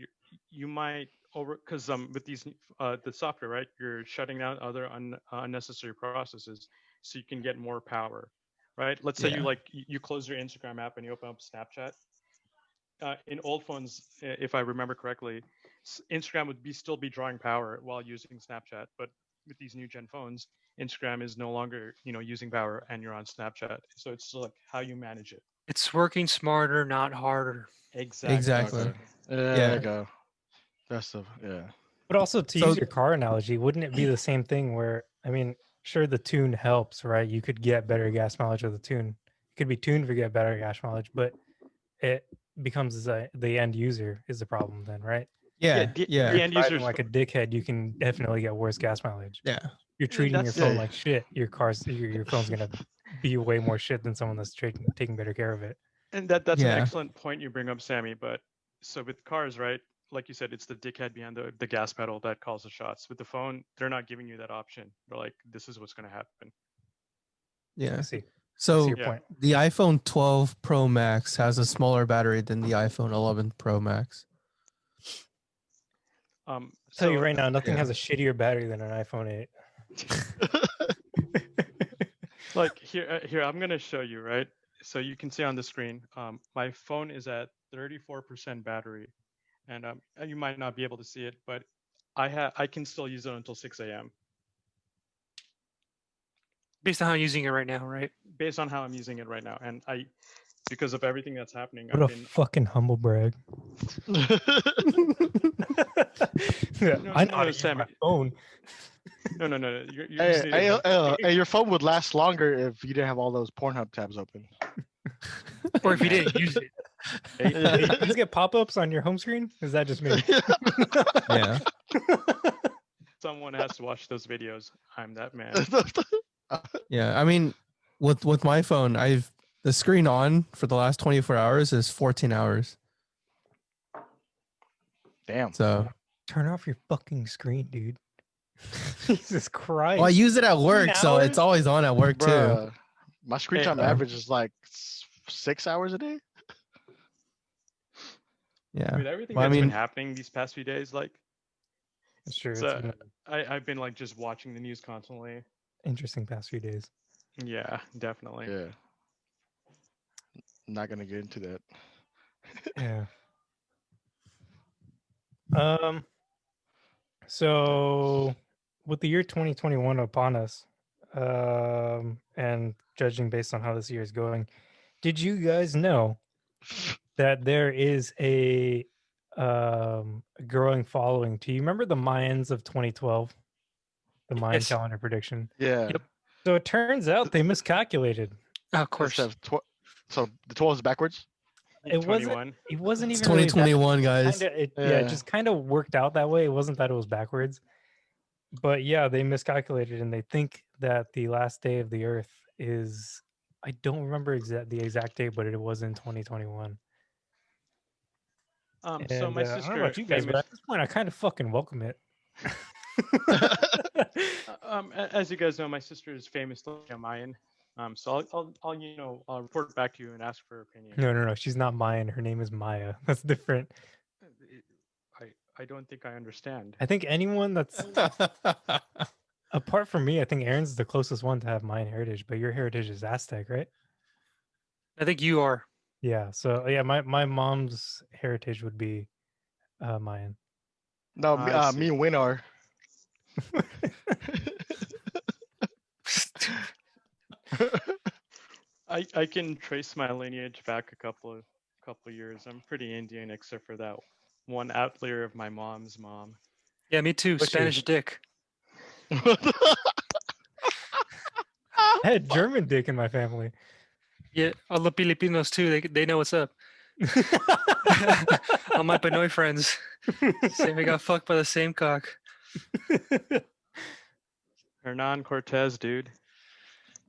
you might because with these the software, right, you're shutting down other unnecessary processes, so you can get more power, right? Let's say Yeah. you close your Instagram app and you open up Snapchat. In old phones, if I remember correctly, Instagram would still be drawing power while using Snapchat, but with these new gen phones, Instagram is no longer using power, and you're on Snapchat. So it's like how you manage it. It's working smarter, not harder. Exactly. Okay. There Yeah. you go. That's the But also to So- use your car analogy, wouldn't it be the same thing where I mean, sure the tune helps, right? You could get better gas mileage with the tune. It could be tuned to get better gas mileage, but it becomes the end user is the problem then, right? Yeah. the Yeah. end Driving users like a dickhead, you can definitely get worse gas mileage. Yeah. You're treating your that's- phone yeah. like shit. Your phone's gonna be way more shit than someone that's taking better care of it. And that's an Yeah. excellent point you bring up, Sammy. But so with cars, right? Like you said, it's the dickhead behind the gas pedal that calls the shots. With the phone, they're not giving you that option. They're like, this is what's going to happen. Yeah. I see. So your Yeah. point. the iPhone 12 Pro Max has a smaller battery than the iPhone 11 Pro Max. I'll tell you right now, nothing yeah. has a shittier battery than an iPhone 8. Like here, I'm gonna show you, right? So you can see on the screen, my phone is at 34% battery, and you might not be able to see it, but I can still use it until 6 a.m. Based on how I'm using it right now, right? based on how I'm using it right now, and because of everything that's happening, What a I've been fucking humble brag. Yeah, No, I no, know how no, to use Sammy. my phone. no. You're using it Hey, your phone would last longer if you didn't have all those Pornhub tabs open. Or if you man. didn't use it. Hey, you guys get pop-ups on your home screen? Is that just me? Yeah. Someone has to watch those videos. I'm that man. Yeah. I mean, with my phone, the screen on for the last 24 hours is 14 hours. Damn. So Turn off your fucking screen, dude. Jesus Christ. well, I use it at work, so it's hours? always on at work too. Bruh, my screen Hey, time average is like 6 hours a day. Yeah. With everything Well, I that's been mean- happening these past few days, like It's true. It's so been an I've been like just watching the news constantly. interesting past few days. Yeah, definitely. Yeah. Not gonna get into that. Yeah. So with the year 2021 upon us, and judging based on how this year is going, did you guys know that there is a growing following? Do you remember the Mayans of 2012? The Mayan Yes. calendar prediction. Yeah. Yep. So it turns out they miscalculated. Of course. So the 12 is backwards. It wasn't. 21. It wasn't It's even really 2021, guys. Kinda, it Yeah. just kind of worked out that way. It wasn't that it was backwards, but yeah, they miscalculated and they think that the last day of the Earth is. I don't remember the exact date, but it was in 2021. So And, my I don't know sister, about you guys, but at this point, I kind of fucking welcome it. as you guys know, my sister is famously a Mayan. So I'll report back to you and ask for her opinion. No. She's not Mayan. Her name is Maya. That's different. I don't think I understand. I think anyone that's apart from me, I think Aaron's the closest one to have Mayan heritage, but your heritage is Aztec, right? I think you are. Yeah. So yeah, my mom's heritage would be Mayan. No, I me see. and Win are. I can trace my lineage back a couple of years. I'm pretty Indian except for that one outlier of my mom's mom. Yeah, me too. What's Spanish yours? dick. I had German dick in my family. Yeah, all the Filipinos too. They know what's up. All my Pinoy friends say we got fucked by the same cock. Hernan Cortez, dude.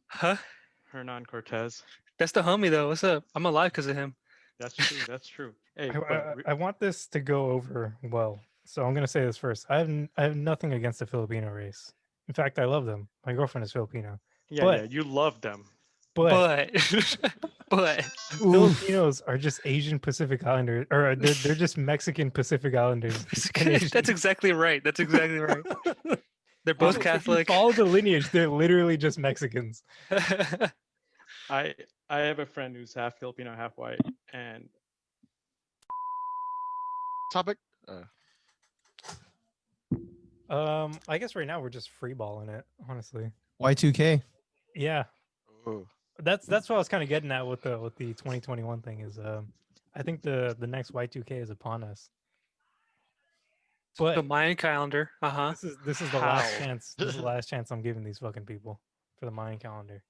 Huh? Hernan Cortez. That's the homie though. What's up? I'm alive because of him. That's true. That's true. Hey, I, but I, I want this to go over well, so I'm gonna say this first. I have nothing against the Filipino race. In fact, I love them. My girlfriend is Filipino. yeah, but- you love them. But But Filipinos are just Asian Pacific Islanders, or they're just Mexican Pacific Islanders. and Asian. that's exactly right. That's exactly right. They're both If you Catholic. follow the lineage, they're literally just Mexicans. I have a friend who's half Filipino, half white, and Topic. I guess right now we're just freeballing it, honestly. Y2K. Yeah, Ooh. that's what I was kind of getting at with the 2021 thing is I think the next Y2K is upon us. But The Mayan calendar. Uh-huh. this is the last How? chance. This is the last chance I'm giving these fucking people for the Mayan calendar.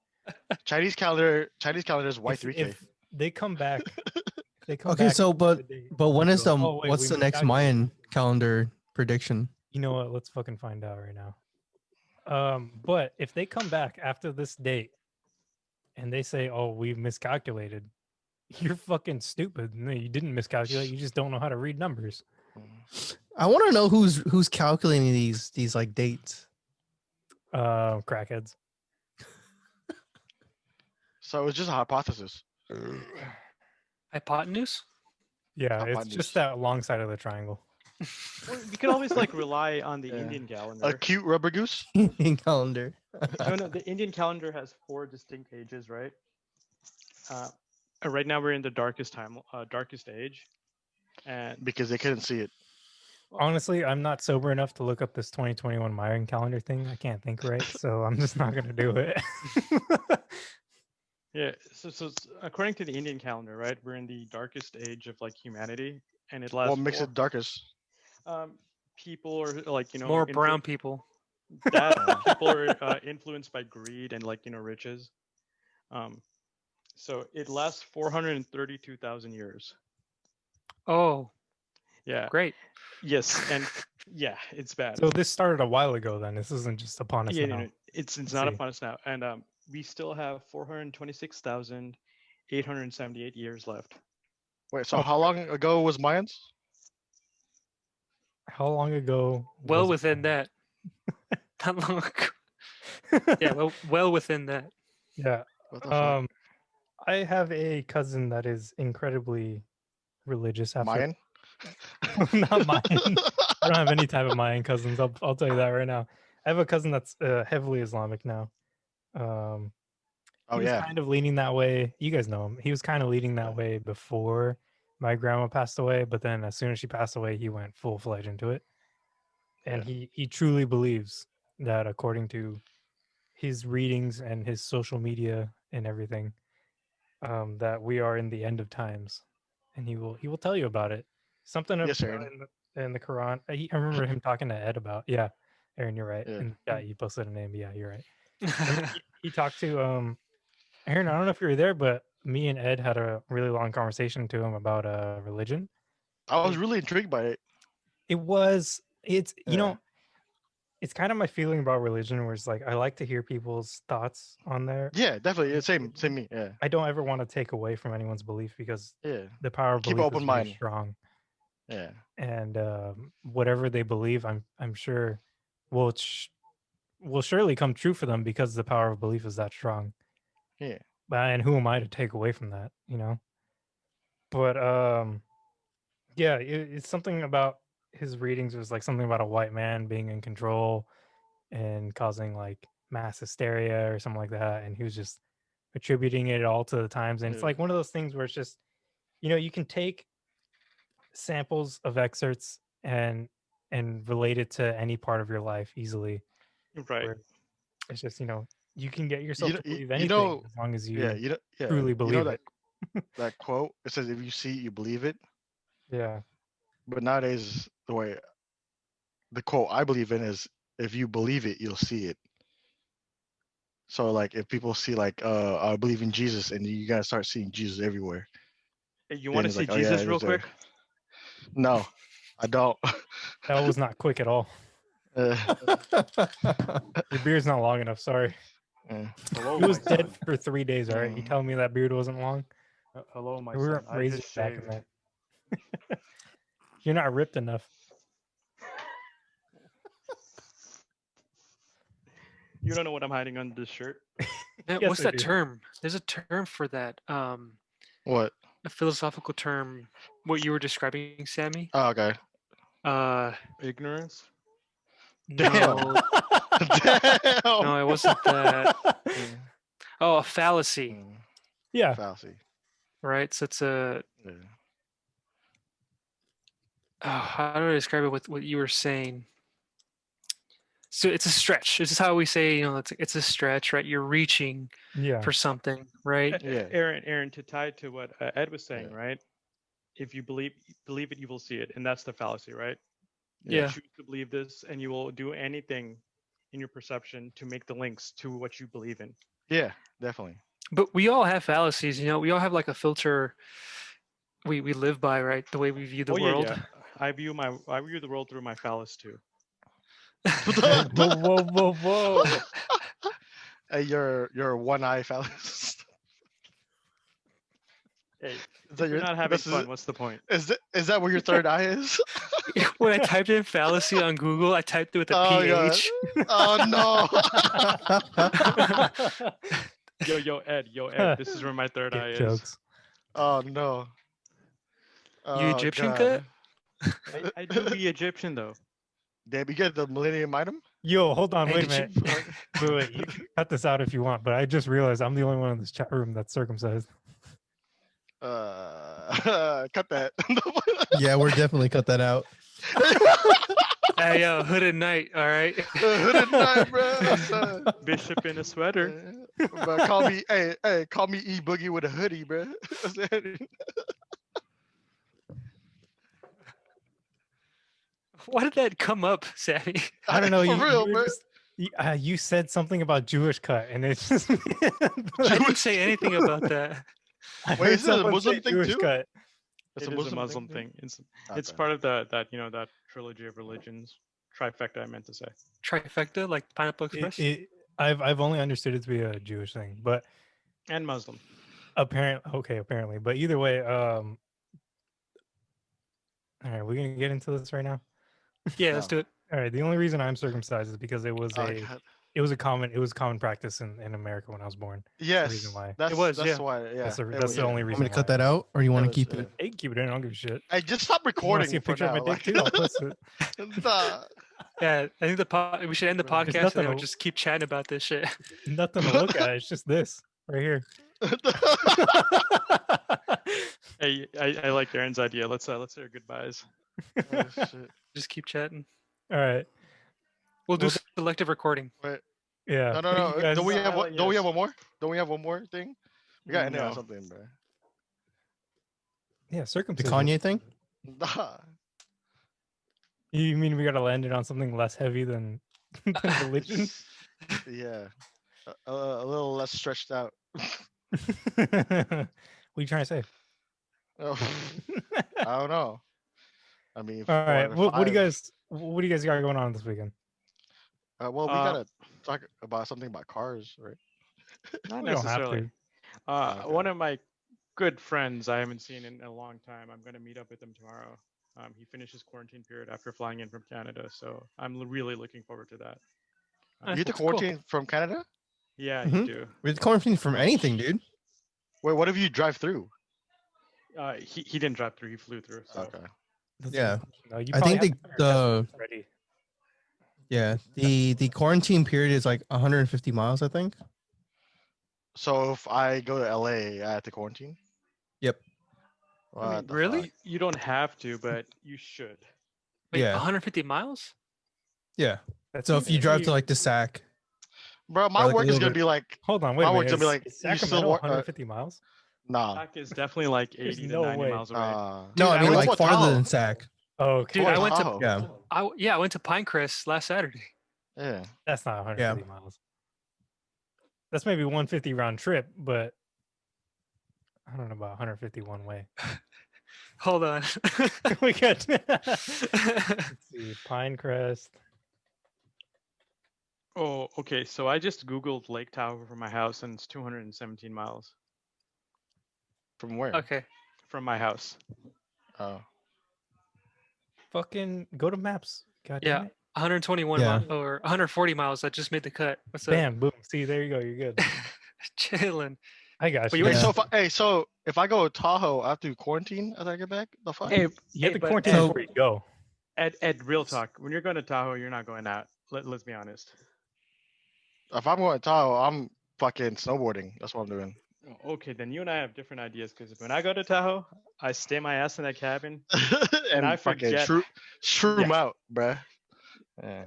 Chinese calendar is If- Y3K. If they come back, Okay, so but when is the Oh, wait, what's we the next miscalculated. Mayan calendar prediction? You know what? Let's fucking find out right now. But if they come back after this date and they say, "Oh, we miscalculated," you're fucking stupid. No, you didn't miscalculate. You just don't know how to read numbers. I want to know who's calculating these like dates. Crackheads. So it was just a hypothesis. Hypotenuse? Yeah, it's Hypotenuse. just that long side of the triangle. well, you can always like rely on the Yeah. Indian calendar. A cute rubber goose. calendar. No, the Indian calendar has 4 distinct ages, right? Right now we're in the darkest age, and Because they couldn't see it. Honestly, I'm not sober enough to look up this 2021 Mayan calendar thing. I can't think right, so I'm just not gonna do it. yeah. So according to the Indian calendar, right, we're in the darkest age of like humanity, and it lasts. What makes it darkest? People are like More brown people. that people are influenced by greed and like riches. So it lasts 432,000 years. Oh, Yeah. great. Yes, and yeah, it's bad. So this started a while ago. Then this isn't just upon us yeah, now. it's Let's not see. upon us now, and we still have 426,878 years left. Wait, so how long ago was Mayans? How long ago? Well was within Mayan? that. Not long ago. Yeah, well within that. Yeah. What the fuck? I have a cousin that is incredibly religious. After Mayan? not Mayan. I don't have any type of Mayan cousins. I'll tell you that right now. I have a cousin that's heavily Islamic now. Oh He was yeah. kind of leaning that way. You guys know him. He was kind of leaning that way before my grandma passed away, but then as soon as she passed away, he went full fledged into it. And he truly believes that according to his readings and his social media and everything, that we are in the end of times, and he will tell you about it. Something Yes, about Aaron. in the Quran. I remember him talking to Ed about. Yeah, Aaron, you're right. Yeah. And yeah, you posted a name. Yeah, you're right. He talked to Aaron. I don't know if you were there, but me and Ed had a really long conversation to him about religion. I was really intrigued by it. It's you Yeah. know, it's kind of my feeling about religion, where it's like I like to hear people's thoughts on there. Yeah, definitely. Yeah, same me. Yeah. I don't ever want to take away from anyone's belief because Yeah. the power of Keep belief open is very mind. strong, Yeah. and whatever they believe, I'm sure will surely come true for them because the power of belief is that strong. Yeah. And who am I to take away from that, But yeah, it's something about his readings was like something about a white man being in control and causing like mass hysteria or something like that, and he was just attributing it all to the times. And it's Yeah. like one of those things where it's just you can take samples of excerpts and relate it to any part of your life easily. Right. where It's just you can get yourself know- to you- believe you anything know- as long as you Yeah. truly believe that it. that quote. It says, "If you see it, you believe it." Yeah. But nowadays, the quote I believe in is, if you believe it, you'll see it. So like if people see like I believe in Jesus, and you guys start seeing Jesus everywhere. Hey, you Then want to it's see like, oh yeah, Jesus he real was there. quick? No, I don't. That was not quick at all. Uh, Your beard's not long enough. Sorry. Hello, He was my dead son. for 3 days. All right. You Mm. telling me that beard wasn't long? Hello, my We son. weren't I raised just back in shaved. that. You're not ripped enough. You don't know what I'm hiding under this shirt. Man, Yes, what's I that do. term? There's a term for that. What? A philosophical term. What you were describing, Sammy? Oh, okay. Ignorance. No, Damn. no, it wasn't that. Mm, Oh, a fallacy, mm, Yeah. Fallacy. right? So it's a. Yeah. Oh, how do I describe it with what you were saying? So it's a stretch. This is how we say, it's a stretch, right? You're reaching Yeah. for something, right? Yeah. Aaron, to tie to what Ed was saying, Yeah. right? If you believe it, you will see it, and that's the fallacy, right? Yeah. Yeah. You choose to believe this, and you will do anything in your perception to make the links to what you believe in. Yeah, definitely. But we all have fallacies, we all have like a filter we live by, right? The way we view the world. Yeah. I view the world through my phallus too. Whoa. Hey, your one eye phallus. Hey, Is that if you're your- not having this fun, what's the point? Is that where your third eye is? When I typed in fallacy on Google, I typed it with a Oh, God. PH. Oh no. Yo, Ed, this is where my third eye Get is. jokes. Oh no. You Oh, Egyptian God. cut? I do be Egyptian though. Damn, you get the Millennium item? Yo, hold on. Hey, Wait a did minute. Wait. You can cut this out if you want, but I just realized I'm the only one in this chat room that's circumcised. Cut that. Yeah, we're definitely cut that out. Hey, yo, hooded knight, all right? Hooded knight, bro. Bishop in a sweater. But call me, call me E Boogie with a hoodie, bro. Why did that come up, Sammy? I don't know. For real, bro. You said something about Jewish cut, and it's just. I didn't say anything about that. I Wait, heard is it a someone Muslim say thing Jewish too? cut. It's It is a Muslim thing. It's Okay. part of that trilogy of religions, trifecta. I meant to say. Trifecta, like Pineapple Express? I've only understood it to be a Jewish thing, but And Muslim. apparently. But either way, all right, we're gonna get into this right now. Yeah, let's do it. All right, the only reason I'm circumcised is because it was Oh, a God. it was common practice in America when I was born. Yes, reason why. that's was, that's yeah. why. Yeah, That's the it that's was, the yeah. only Want reason. me to cut why. that out, or you want to was, keep yeah. it? Hey, keep it in. I don't give a shit. Hey, just stop You want recording to see a for picture of now. my dick too? I'll post it. Nah. Yeah, I think we should end the There's podcast nothing and then we'll to- just keep chatting about this shit. Nothing to look at. It's just this right here. Hey, I like Aaron's idea. Let's say our goodbyes. Oh, shit. Just keep chatting. All right. We'll do Well, selective recording. Yeah. No. thank you guys. Don't we have Silent don't we have yes. one more? Don't we have one more thing? We got to end it on No. something, bro. Yeah, The circumcision. Kanye thing? Nah. You mean we gotta land it on something less heavy than religion? Yeah. A little less stretched out. What are you trying to say? Oh, I don't know. I mean, All right. four out of What do you five. guys got going on this weekend? Well, we Uh, gotta talk about something about cars, right? Not We don't have necessarily. to. Okay. One of my good friends I haven't seen in a long time. I'm going to meet up with him tomorrow. He finished his quarantine period after flying in from Canada, so I'm really looking forward to that. You get to That's cool. quarantine from Canada? Yeah, Mhm. you do. We're quarantined from anything, dude. Wait, what if you drive through? He didn't drive through. He flew through. So. Okay. That's Yeah. No, you I probably think have the- to have your test ready. Yeah. The quarantine period is like 150 miles, I think. So if I go to LA, I have to quarantine? Yep. What the really? fuck? You don't have to, but you should. Wait, Yeah. 150 miles? Yeah. That's So if you drive easy. to like the SAC, Bro, my Or like a work is little gonna bit- be like, Hold on, wait my a work's minute. gonna be like, Is you still Sacramento work? 150 miles? Nah. Sac is definitely like There's 80 no to 90 way. miles away. no, Dude, I mean went like to a farther town. than SAC. Oh, okay. Dude, I went to Tahoe. Yeah. I went to Pinecrest last Saturday. Yeah. That's not 150 miles. That's maybe 150 round trip, but I don't know about 150 one way. Hold on. We got. Let's see, Pinecrest. Oh, okay. So I just Googled Lake Tahoe from my house, and it's 217 miles From where? Okay. from my house. Oh. Fucking go to maps. God Yeah. damn it. 121 Yeah. or 140 miles. That just made the cut. What's up? Bam, boom. See, there you go. You're good. Chilling. I got But you. you Hey, went so if I go to Tahoe, I have to quarantine as I get back. The fuck? Hey, You have to but quarantine So- before you go. Ed, real talk. When you're going to Tahoe, you're not going out. Let's be honest. If I'm going to Tahoe, I'm fucking snowboarding. That's what I'm doing. Okay, then you and I have different ideas because when I go to Tahoe, I stay my ass in that cabin. and I fucking forget- shroom Yeah. out, bruh. Yeah.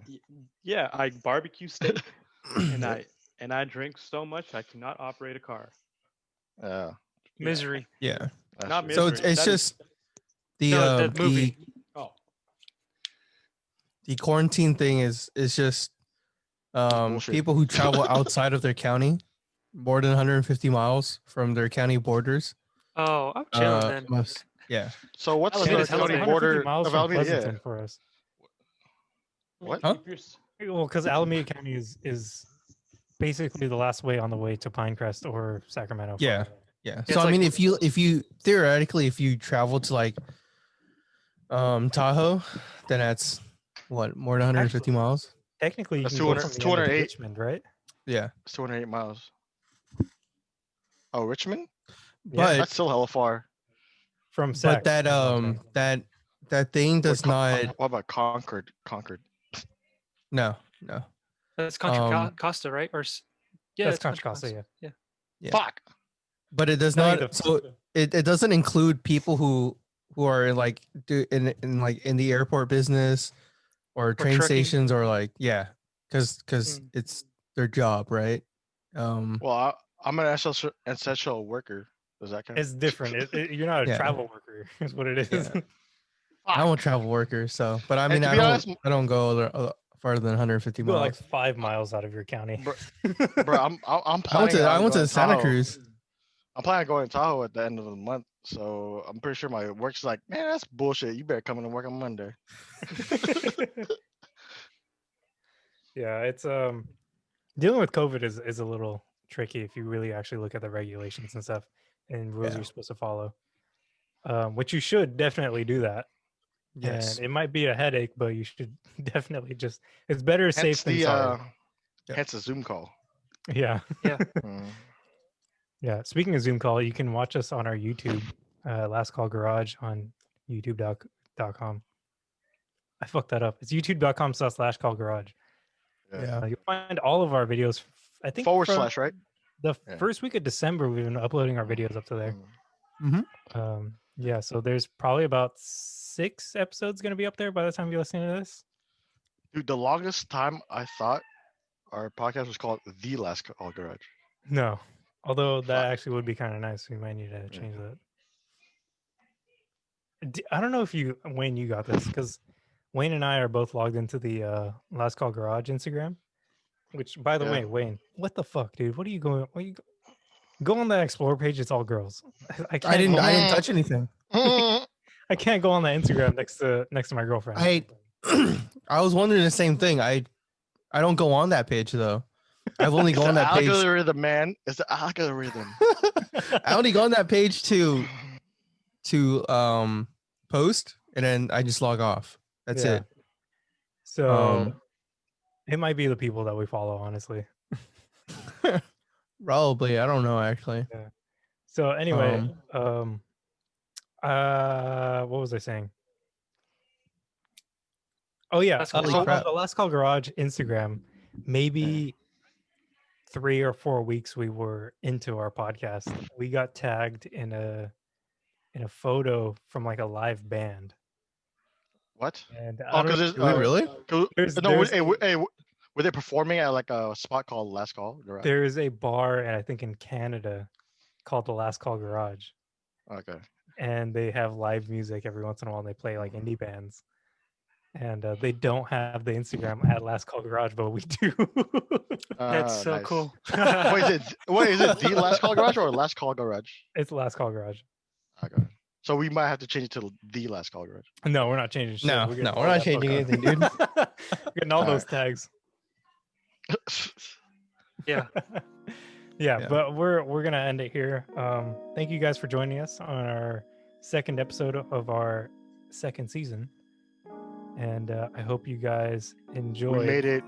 Yeah, I barbecue steak and I drink so much I cannot operate a car. Yeah. Misery. Yeah. That's Not true. So misery. it's That is- just the No, that movie. Oh, the quarantine thing is just bullshit. people who travel outside of their county more than 150 miles from their county borders. Oh, I'm chilling then. Yeah. So what's Alameda the is hella county far. 150 border miles of from Alameda? Pleasanton Yeah. for us. What? Huh? if you're s- Well, because Alameda County is basically the last way on the way to Pinecrest or Sacramento. for Yeah. us. Yeah. It's So I like- mean, if you theoretically, if you travel to like Tahoe, then that's what, more than 150 miles. Technically, you That's can go 200 from the end to 208. Richmond, right? Yeah. It's 208 miles. Oh, Richmond? But That's still hella far. From Sac. but that that's what I'm saying. that thing does What not. What about Concord? Concord. No. That's Contra Um, Costa, right? Or yeah, That's it's Contra Costa, yeah. Yeah. Fuck. But it does No, not. either. So it doesn't include people who are in like in like in the airport business or train trucking. stations or like because Mm. it's their job, right? Well, I'm an essential worker. Does that count? It's different. You're not a Yeah. travel worker, is what it is. Yeah. I'm a travel worker, so but I mean to I be don't honest, I don't go farther than 150 You go miles. like 5 miles out of your county. Bro, I'm I planning. went to going Santa Tahoe. Cruz. I'm planning on going to Tahoe at the end of the month, so I'm pretty sure my work's like, man, that's bullshit. You better come in and work on Monday. Yeah, it's dealing with COVID is a little tricky if you really actually look at the regulations and stuff and rules Yeah. you're supposed to follow. Which you should definitely do that. Yes. And it might be a headache, but you should definitely just it's better Hence safe than the sorry. hence a Zoom call. Yeah. Mm. Yeah. Speaking of Zoom call, you can watch us on our YouTube, Last Call Garage on youtube.com. I fucked that up. It's youtube.com/LastCallGarage. Yeah. You'll find all of our videos. I think Forward from slash, right? the Yeah. first week of December, we've been uploading our videos up to there. Mm. Yeah, so there's probably about 6 episodes going to be up there by the time you're listening to this. Dude, the longest time I thought our podcast was called The Last Call Garage. No, although that Fuck. actually would be kind of nice. We might need to change Yeah. that. I don't know if Wayne, you got this because Wayne and I are both logged into the Last Call Garage Instagram. Which, by the Yeah. way, Wayne, what the fuck, dude? What are you going? Go on that explore page. It's all girls. I can't. I didn't go- touch anything. I can't go on the Instagram next to my girlfriend. I was wondering the same thing. I don't go on that page though. I've only It's gone on the that page. algorithm, man. It's the algorithm. I only go on that page to post and then I just log off. That's Yeah. it. So it might be the people that we follow, honestly. Probably. I don't know actually. So anyway, what was I saying? Oh yeah, Last Call Holy crap. the Last Call Garage Instagram. Maybe 3 or 4 weeks we were into our podcast. We got tagged in a photo from like a live band. What? And Oh, because there's Did we really? Were they performing at like a spot called Last Call Garage? there is a bar, I think in Canada, called the Last Call Garage. Okay. and they have live music every once in a while, and they play like indie bands. And they don't have the Instagram at LastCallGarage, but we do. That's so Nice. cool. What is it? The Last Call Garage or Last Call Garage? It's LastCallGarage. Okay. So we might have to change it to the Last Call Garage. No, we're not changing shit. No, We're no, we're not changing anything, dude. We're getting all those Alright. tags. Yeah. Yeah, but we're gonna end it here. Thank you guys for joining us on our second episode of our second season, and I hope you guys enjoyed. We made it.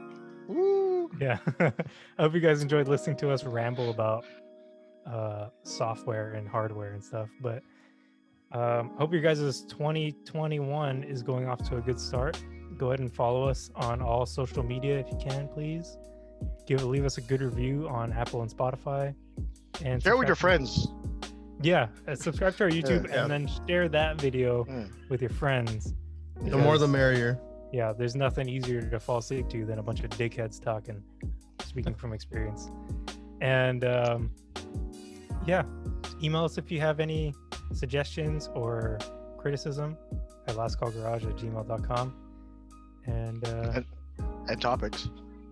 Woo! Yeah, I hope you guys enjoyed listening to us ramble about software and hardware and stuff. But hope your guys' 2021 is going off to a good start. Go ahead and follow us on all social media if you can, please. Leave us a good review on Apple and Spotify, and Share with your subscribe- friends. Yeah, and subscribe to our YouTube, Yeah. and then share that video Mm. with your friends. The more the because, merrier. Yeah, there's nothing easier to fall asleep to than a bunch of dickheads talking. Speaking from experience, and yeah, email us if you have any suggestions or criticism at lastcallgarage@gmail.com. And And topics.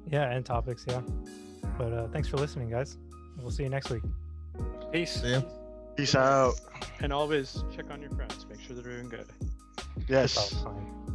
yeah, and topics, yeah. But thanks for listening, guys. We'll see you next week. Peace. See ya. Peace out. And always check on your friends. Make sure they're doing good. Yes. That's all fine.